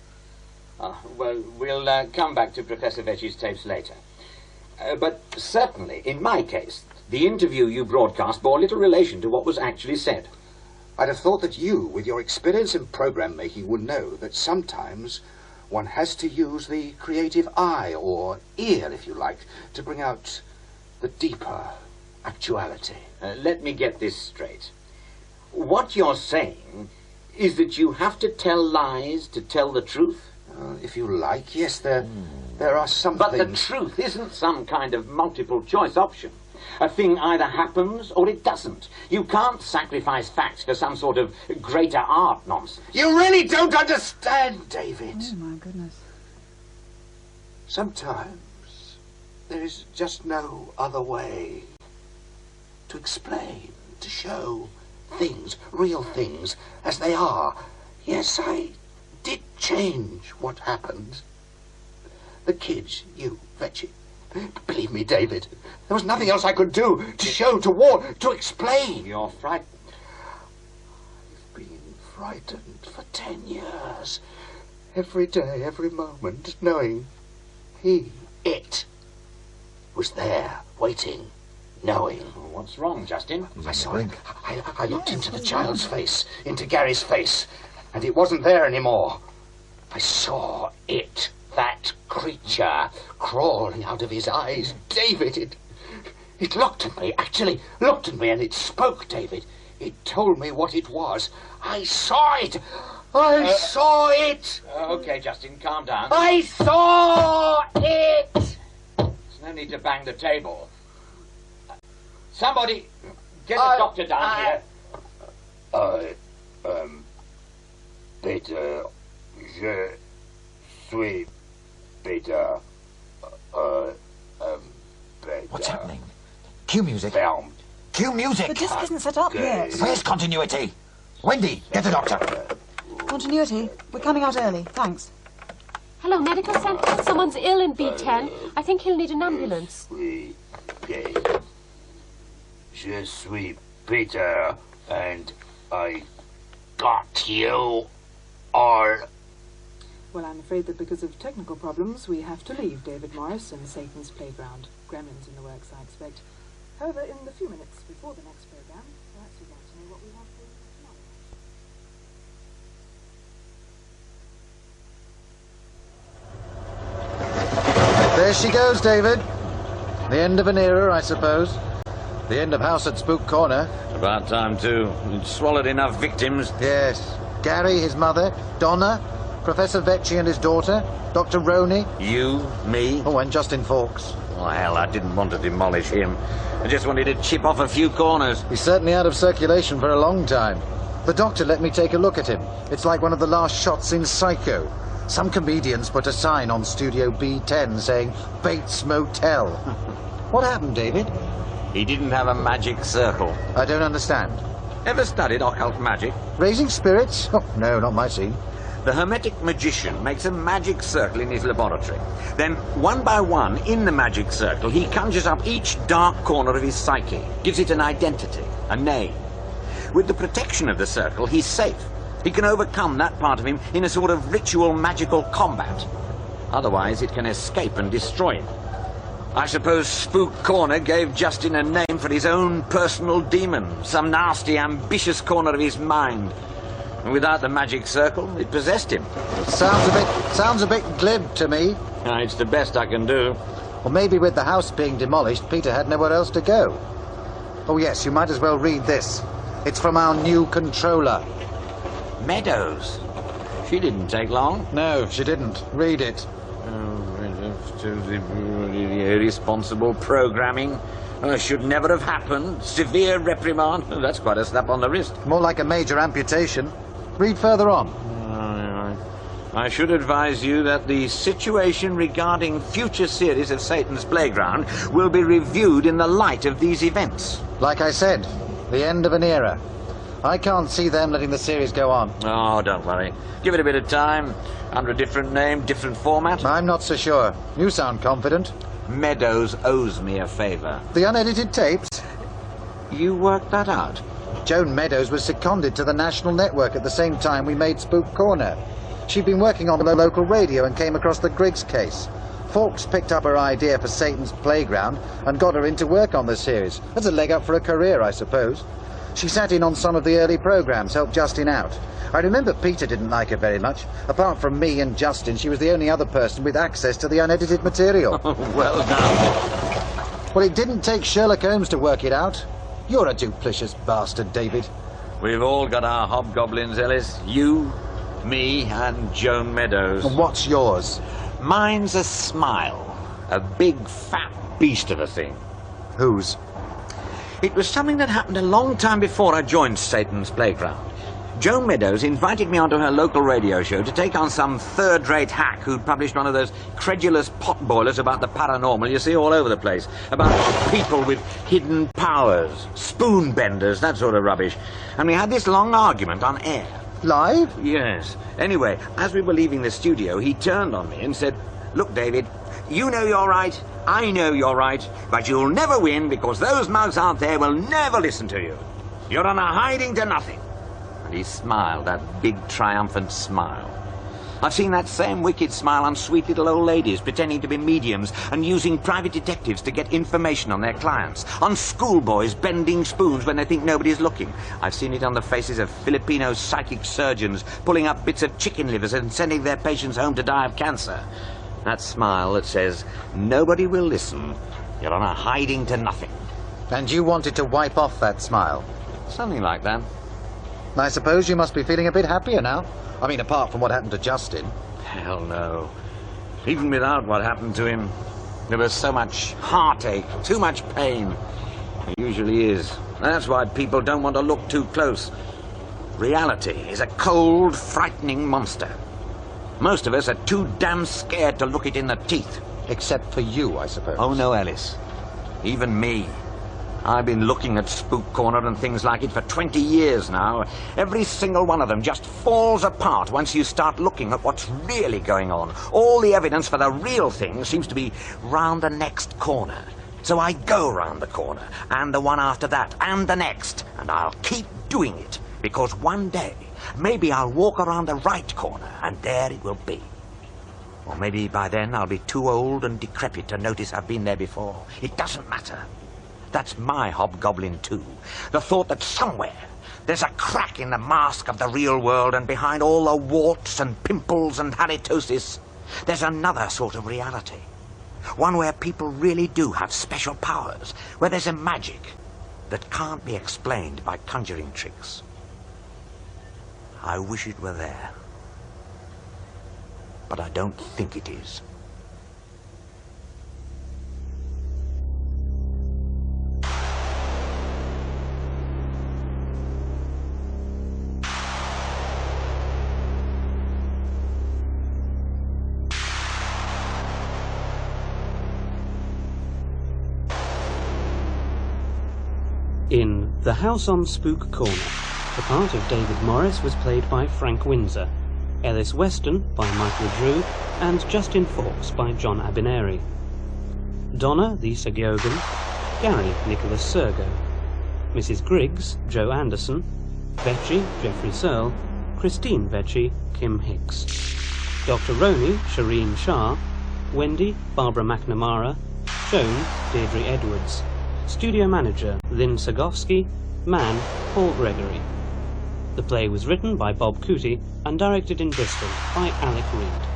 Well, we'll come back to Professor Vecchi's tapes later. But certainly, in my case, the interview you broadcast bore little relation to what was actually said. I'd have thought that you, with your experience in programme making, would know that sometimes one has to use the creative eye, or ear, if you like, to bring out the deeper actuality. Let me get this straight. What you're saying is that you have to tell lies to tell the truth? If you like, yes, there are some But things... the truth isn't some kind of multiple choice option. A thing either happens or it doesn't. You can't sacrifice facts for some sort of greater art nonsense. You really don't understand, David. Oh, my goodness. Sometimes there is just no other way to explain, to show things, real things, as they are. Yes, I did change what happened. The kids, you, Vecchi. Believe me, David, there was nothing else I could do to show, to warn, to explain. You're frightened. I've been frightened for 10 years. Every day, every moment, knowing it, was there, waiting. knowing. What's wrong, Justin? I saw it. I looked into the child's face, into Gary's face, and it wasn't there anymore. I saw it, that creature, crawling out of his eyes. David, it looked at me, actually looked at me, and it spoke, David. It told me what it was. I saw it! I saw it! Okay, Justin, calm down. I saw it! There's no need to bang the table. Somebody, get the doctor down here. Peter, je suis Peter, Peter. What's happening? Cue music. Film. Cue music. The disc isn't set up yet. Where's continuity? Wendy, get the doctor. Continuity. We're coming out early. Thanks. Hello, medical centre. Someone's ill in B10. I think he'll need an ambulance. Je suis Peter, and I got you all. Well, I'm afraid that because of technical problems, we have to leave David Morris and Satan's Playground. Gremlins in the works, I expect. However, in the few minutes before the next programme, perhaps you'd like to know what we have for tomorrow. There she goes, David. The end of an era, I suppose. The end of House at Spook Corner. About time, too. You'd swallowed enough victims. Yes. Gary, his mother, Donna, Professor Vecchi and his daughter, Dr. Roney. You, me. Oh, and Justin Fawkes. Oh, hell, I didn't want to demolish him. I just wanted to chip off a few corners. He's certainly out of circulation for a long time. The doctor let me take a look at him. It's like one of the last shots in Psycho. Some comedians put a sign on Studio B10 saying, Bates Motel. What happened, David? He didn't have a magic circle. I don't understand. Ever studied occult magic? Raising spirits? Oh, no, not my scene. The Hermetic magician makes a magic circle in his laboratory. Then, one by one, in the magic circle, he conjures up each dark corner of his psyche, gives it an identity, a name. With the protection of the circle, he's safe. He can overcome that part of him in a sort of ritual magical combat. Otherwise, it can escape and destroy him. I suppose Spook Corner gave Justin a name for his own personal demon, some nasty, ambitious corner of his mind. And without the magic circle, it possessed him. Sounds a bit glib to me. It's the best I can do. Or maybe with the house being demolished, Peter had nowhere else to go. Oh yes, you might as well read this. It's from our new controller. Meadows. She didn't take long. No, she didn't. Read it. Irresponsible programming. Should never have happened. Severe reprimand. That's quite a slap on the wrist. More like a major amputation. Read further on. I should advise you that the situation regarding future series of Satan's Playground will be reviewed in the light of these events. Like I said, the end of an era. I can't see them letting the series go on. Oh, don't worry. Give it a bit of time. Under a different name, different format. I'm not so sure. You sound confident. Meadows owes me a favour. The unedited tapes? You worked that out? Joan Meadows was seconded to the national network at the same time we made Spook Corner. She'd been working on the local radio and came across the Griggs case. Fawkes picked up her idea for Satan's Playground and got her into work on the series. That's a leg up for a career, I suppose. She sat in on some of the early programmes, helped Justin out. I remember Peter didn't like her very much. Apart from me and Justin, she was the only other person with access to the unedited material. Well done. Well, it didn't take Sherlock Holmes to work it out. You're a duplicitous bastard, David. We've all got our hobgoblins, Ellis. You, me, and Joan Meadows. And what's yours? Mine's a smile. A big, fat beast of a thing. Whose? It was something that happened a long time before I joined Satan's Playground. Joan Meadows invited me onto her local radio show to take on some third-rate hack who'd published one of those credulous potboilers about the paranormal you see all over the place. About people with hidden powers, spoon benders, that sort of rubbish. And we had this long argument on air. Live? Yes. Anyway, as we were leaving the studio, he turned on me and said, "Look, David, you know you're right, I know you're right, but you'll never win because those mugs out there will never listen to you. You're on a hiding to nothing." And he smiled, that big triumphant smile. I've seen that same wicked smile on sweet little old ladies pretending to be mediums and using private detectives to get information on their clients. On schoolboys bending spoons when they think nobody's looking. I've seen it on the faces of Filipino psychic surgeons pulling up bits of chicken livers and sending their patients home to die of cancer. That smile that says, nobody will listen. You're on a hiding to nothing. And you wanted to wipe off that smile? Something like that. I suppose you must be feeling a bit happier now. I mean, apart from what happened to Justin. Hell no. Even without what happened to him, there was so much heartache, too much pain. There usually is. And that's why people don't want to look too close. Reality is a cold, frightening monster. Most of us are too damn scared to look it in the teeth. Except for you, I suppose. Oh, no, Ellis. Even me. I've been looking at Spook Corner and things like it for 20 years now. Every single one of them just falls apart once you start looking at what's really going on. All the evidence for the real thing seems to be round the next corner. So I go round the corner, and the one after that, and the next, and I'll keep doing it, because one day, maybe I'll walk around the right corner, and there it will be. Or maybe by then I'll be too old and decrepit to notice I've been there before. It doesn't matter. That's my hobgoblin too. The thought that somewhere there's a crack in the mask of the real world, and behind all the warts and pimples and halitosis, there's another sort of reality. One where people really do have special powers, where there's a magic that can't be explained by conjuring tricks. I wish it were there. But I don't think it is. In The House on Spook Corner, the part of David Morris was played by Frank Windsor, Ellis Weston by Michael Drew, and Justin Fawkes by John Abineri. Donna, Lisa Geoghan, Gary, Nicholas Csergo, Mrs. Griggs, Joe Anderson, Vecchi, Jeffrey Serle, Christine Vecchi, Kim Hicks, Dr. Roney, Shireen Shah, Wendy, Barbara McNamara, Joan, Deirdre Edwards, Studio Manager, Lynn Sagofsky, Man, Paul Gregory. The play was written by Bob Couttie and directed in Bristol by Alec Reed.